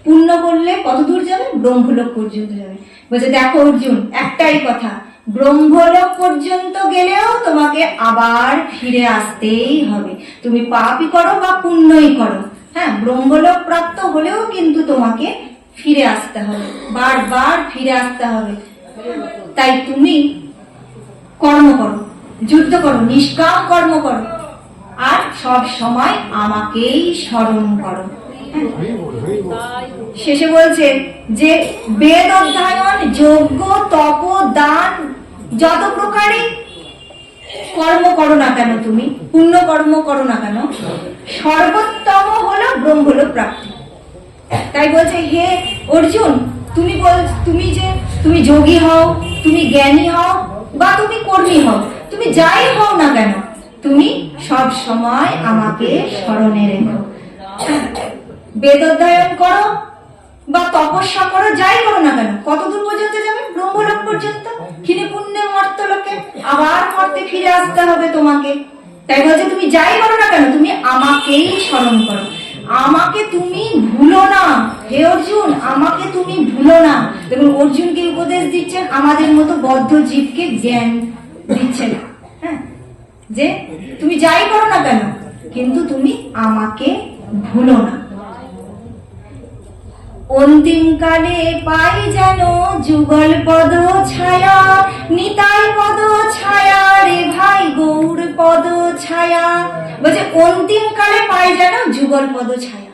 পুণ্য করলে কত দূর যাবে, ব্রহ্মলোক পর্যন্ত যাবে। বলছে দেখো অর্জুন, একটাই কথা, ব্রহ্মলোক পর্যন্ত গেলেও তোমাকে আবার ফিরে আসতেই হবে, তুমি পাপই করো বা পুণ্যই করো, হ্যাঁ, ব্রহ্মলোক প্রাপ্ত হলেও কিন্তু তোমাকে ফিরে আসতে হবে, বারবার ফিরে আসতে হবে। তাই তুমি কর্ম করো, যুদ্ধ করো, নিষ্কাম কর্ম করো, আর সব সময় আমাকেই স্মরণ করো। শেষে বলছে যে বেদ অধ্যয়ন, যজ্ঞ, তপ, দান, যত প্রকারই কর্ম করো না কেন, তুমি পুণ্য কর্ম করো না কেন, সর্বোত্তম হলো ব্রহ্মলোক প্রাপ্তি। তাই বলছে হে অর্জুন, তুমি যোগী হও, তুমি জ্ঞানী হও, বা তুমি কর্মী হও, তুমি যাই হও না কেন, তুমি সব সময় আমাকে স্মরণে রেখো। বেদ অধ্যয়ন করো বা তপস্যা করো, যাই করো না কেন, কত দূর পর্যন্ত যাবে? ব্রহ্মলোক পর্যন্ত। ক্ষীণে পুণ্যে মর্তলোকে, আবার মর্তে ফিরে আসতে হবে তোমাকে। তাই বলছে তুমি যাই করো না কেন, তুমি আমাকেই স্মরণ করো, আমাকে তুমি ভুলো না। হে অর্জুন, আমাকে তুমি ভুলো না। দেখুন অর্জুনকে উপদেশ দিচ্ছেন, আমাদের মতো বদ্ধ জীবকে জ্ঞান দিচ্ছেন। হ্যাঁ, যে তুমি যাই করো না কেন, কিন্তু তুমি আমাকে ভুলো না। অন্তিম কালে পাই যেন যুগল পদ ছায়া, নিতাই পদ ছায়া রে ভাই, গৌর পদ ছায়া। বলছে অন্তিম কালে পাই যেন যুগল পদ ছায়া,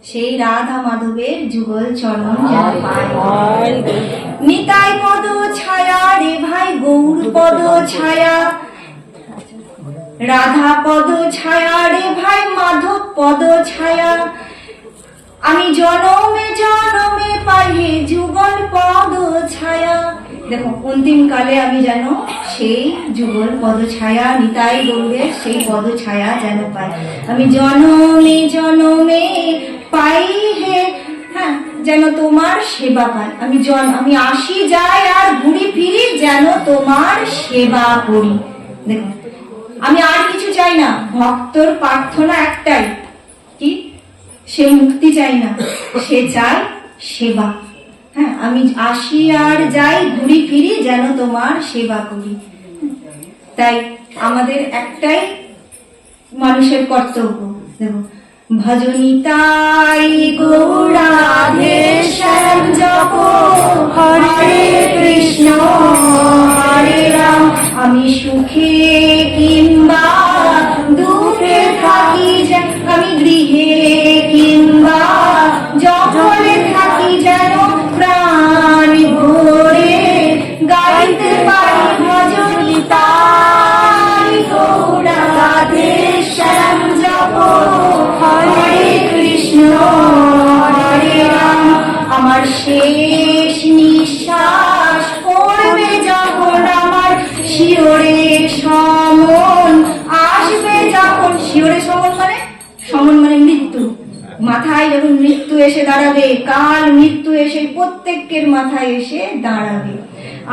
সেই রাধা মাধবের যুগল চরণ যেন পাই। নিতাই পদ ছায়া রে ভাই, গৌর পদ ছায়া, রাধা পদ ছায়া রে ভাই, মাধব পদ ছায়া। আমি জনমে জনমে পাই হে যুগল পদ ছায়া। দেখো অন্তিম কালে আমি যেন সেই যুগল পদ ছায়া, নিতাই গৌরের সেই পদ ছায়া যেন পাই। আমি জনমে জনমে পাই হে, হ্যাঁ, যেন তোমার সেবা পাই। আমি আসি যাই আর ঘুরি ফিরি যেন তোমার সেবা করি। দেখো আমি আর কিছু চাই না, ভক্তর প্রার্থনা একটাই, কি? সে মুক্তি চাই না, সে চায় সেবা। হ্যাঁ, আমি আসি আর যাই ঘুরি ফিরি যেন তোমার সেবা করি। তাই আমাদের একটাই মানুষের কর্তব্য। দেখো ভজনিতাই গৌরাধে শ্যাম জপ, হরে কৃষ্ণ হরে রাম। আমি সুখে কিংবা দুঃখে থাকি, আমি গৃহে কিংবা জঙ্গলে থাকি, যেন প্রাণ ভরে গাইতে পারি ভজনিতাই গৌরাধে শ্যাম জপ, হরে কৃষ্ণ হরে রাম। আমার শেষ নিঃশ্বাস পড়বে যখন, আমার শিওরে সমন আসবে যখন। শিওরে সমন মানে, সমন মানে মৃত্যু। মাথায় যখন মৃত্যু এসে দাঁড়াবে, কাল মৃত্যু এসে প্রত্যেকের মাথায় এসে দাঁড়াবে।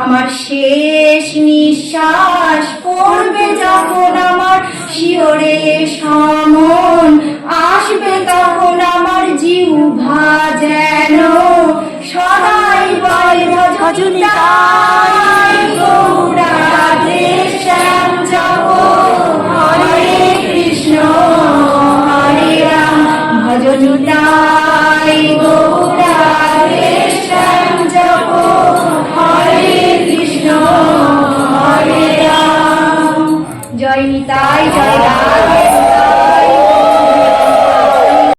আমার শেষ নিঃশ্বাস পড়বে যখন, আমার শিওরে সমন আসবে তখন, আমার জিহ্বা যেন সদাই বলে ভজনিতাই গৌরাধে শ্যাম জপ, হরে কৃষ্ণ হরে রাম। ভজনিতাই গৌরাধে শ্যাম জপ, হরে কৃষ্ণ হরে রাম। জয় নিতাই, জয় রাম।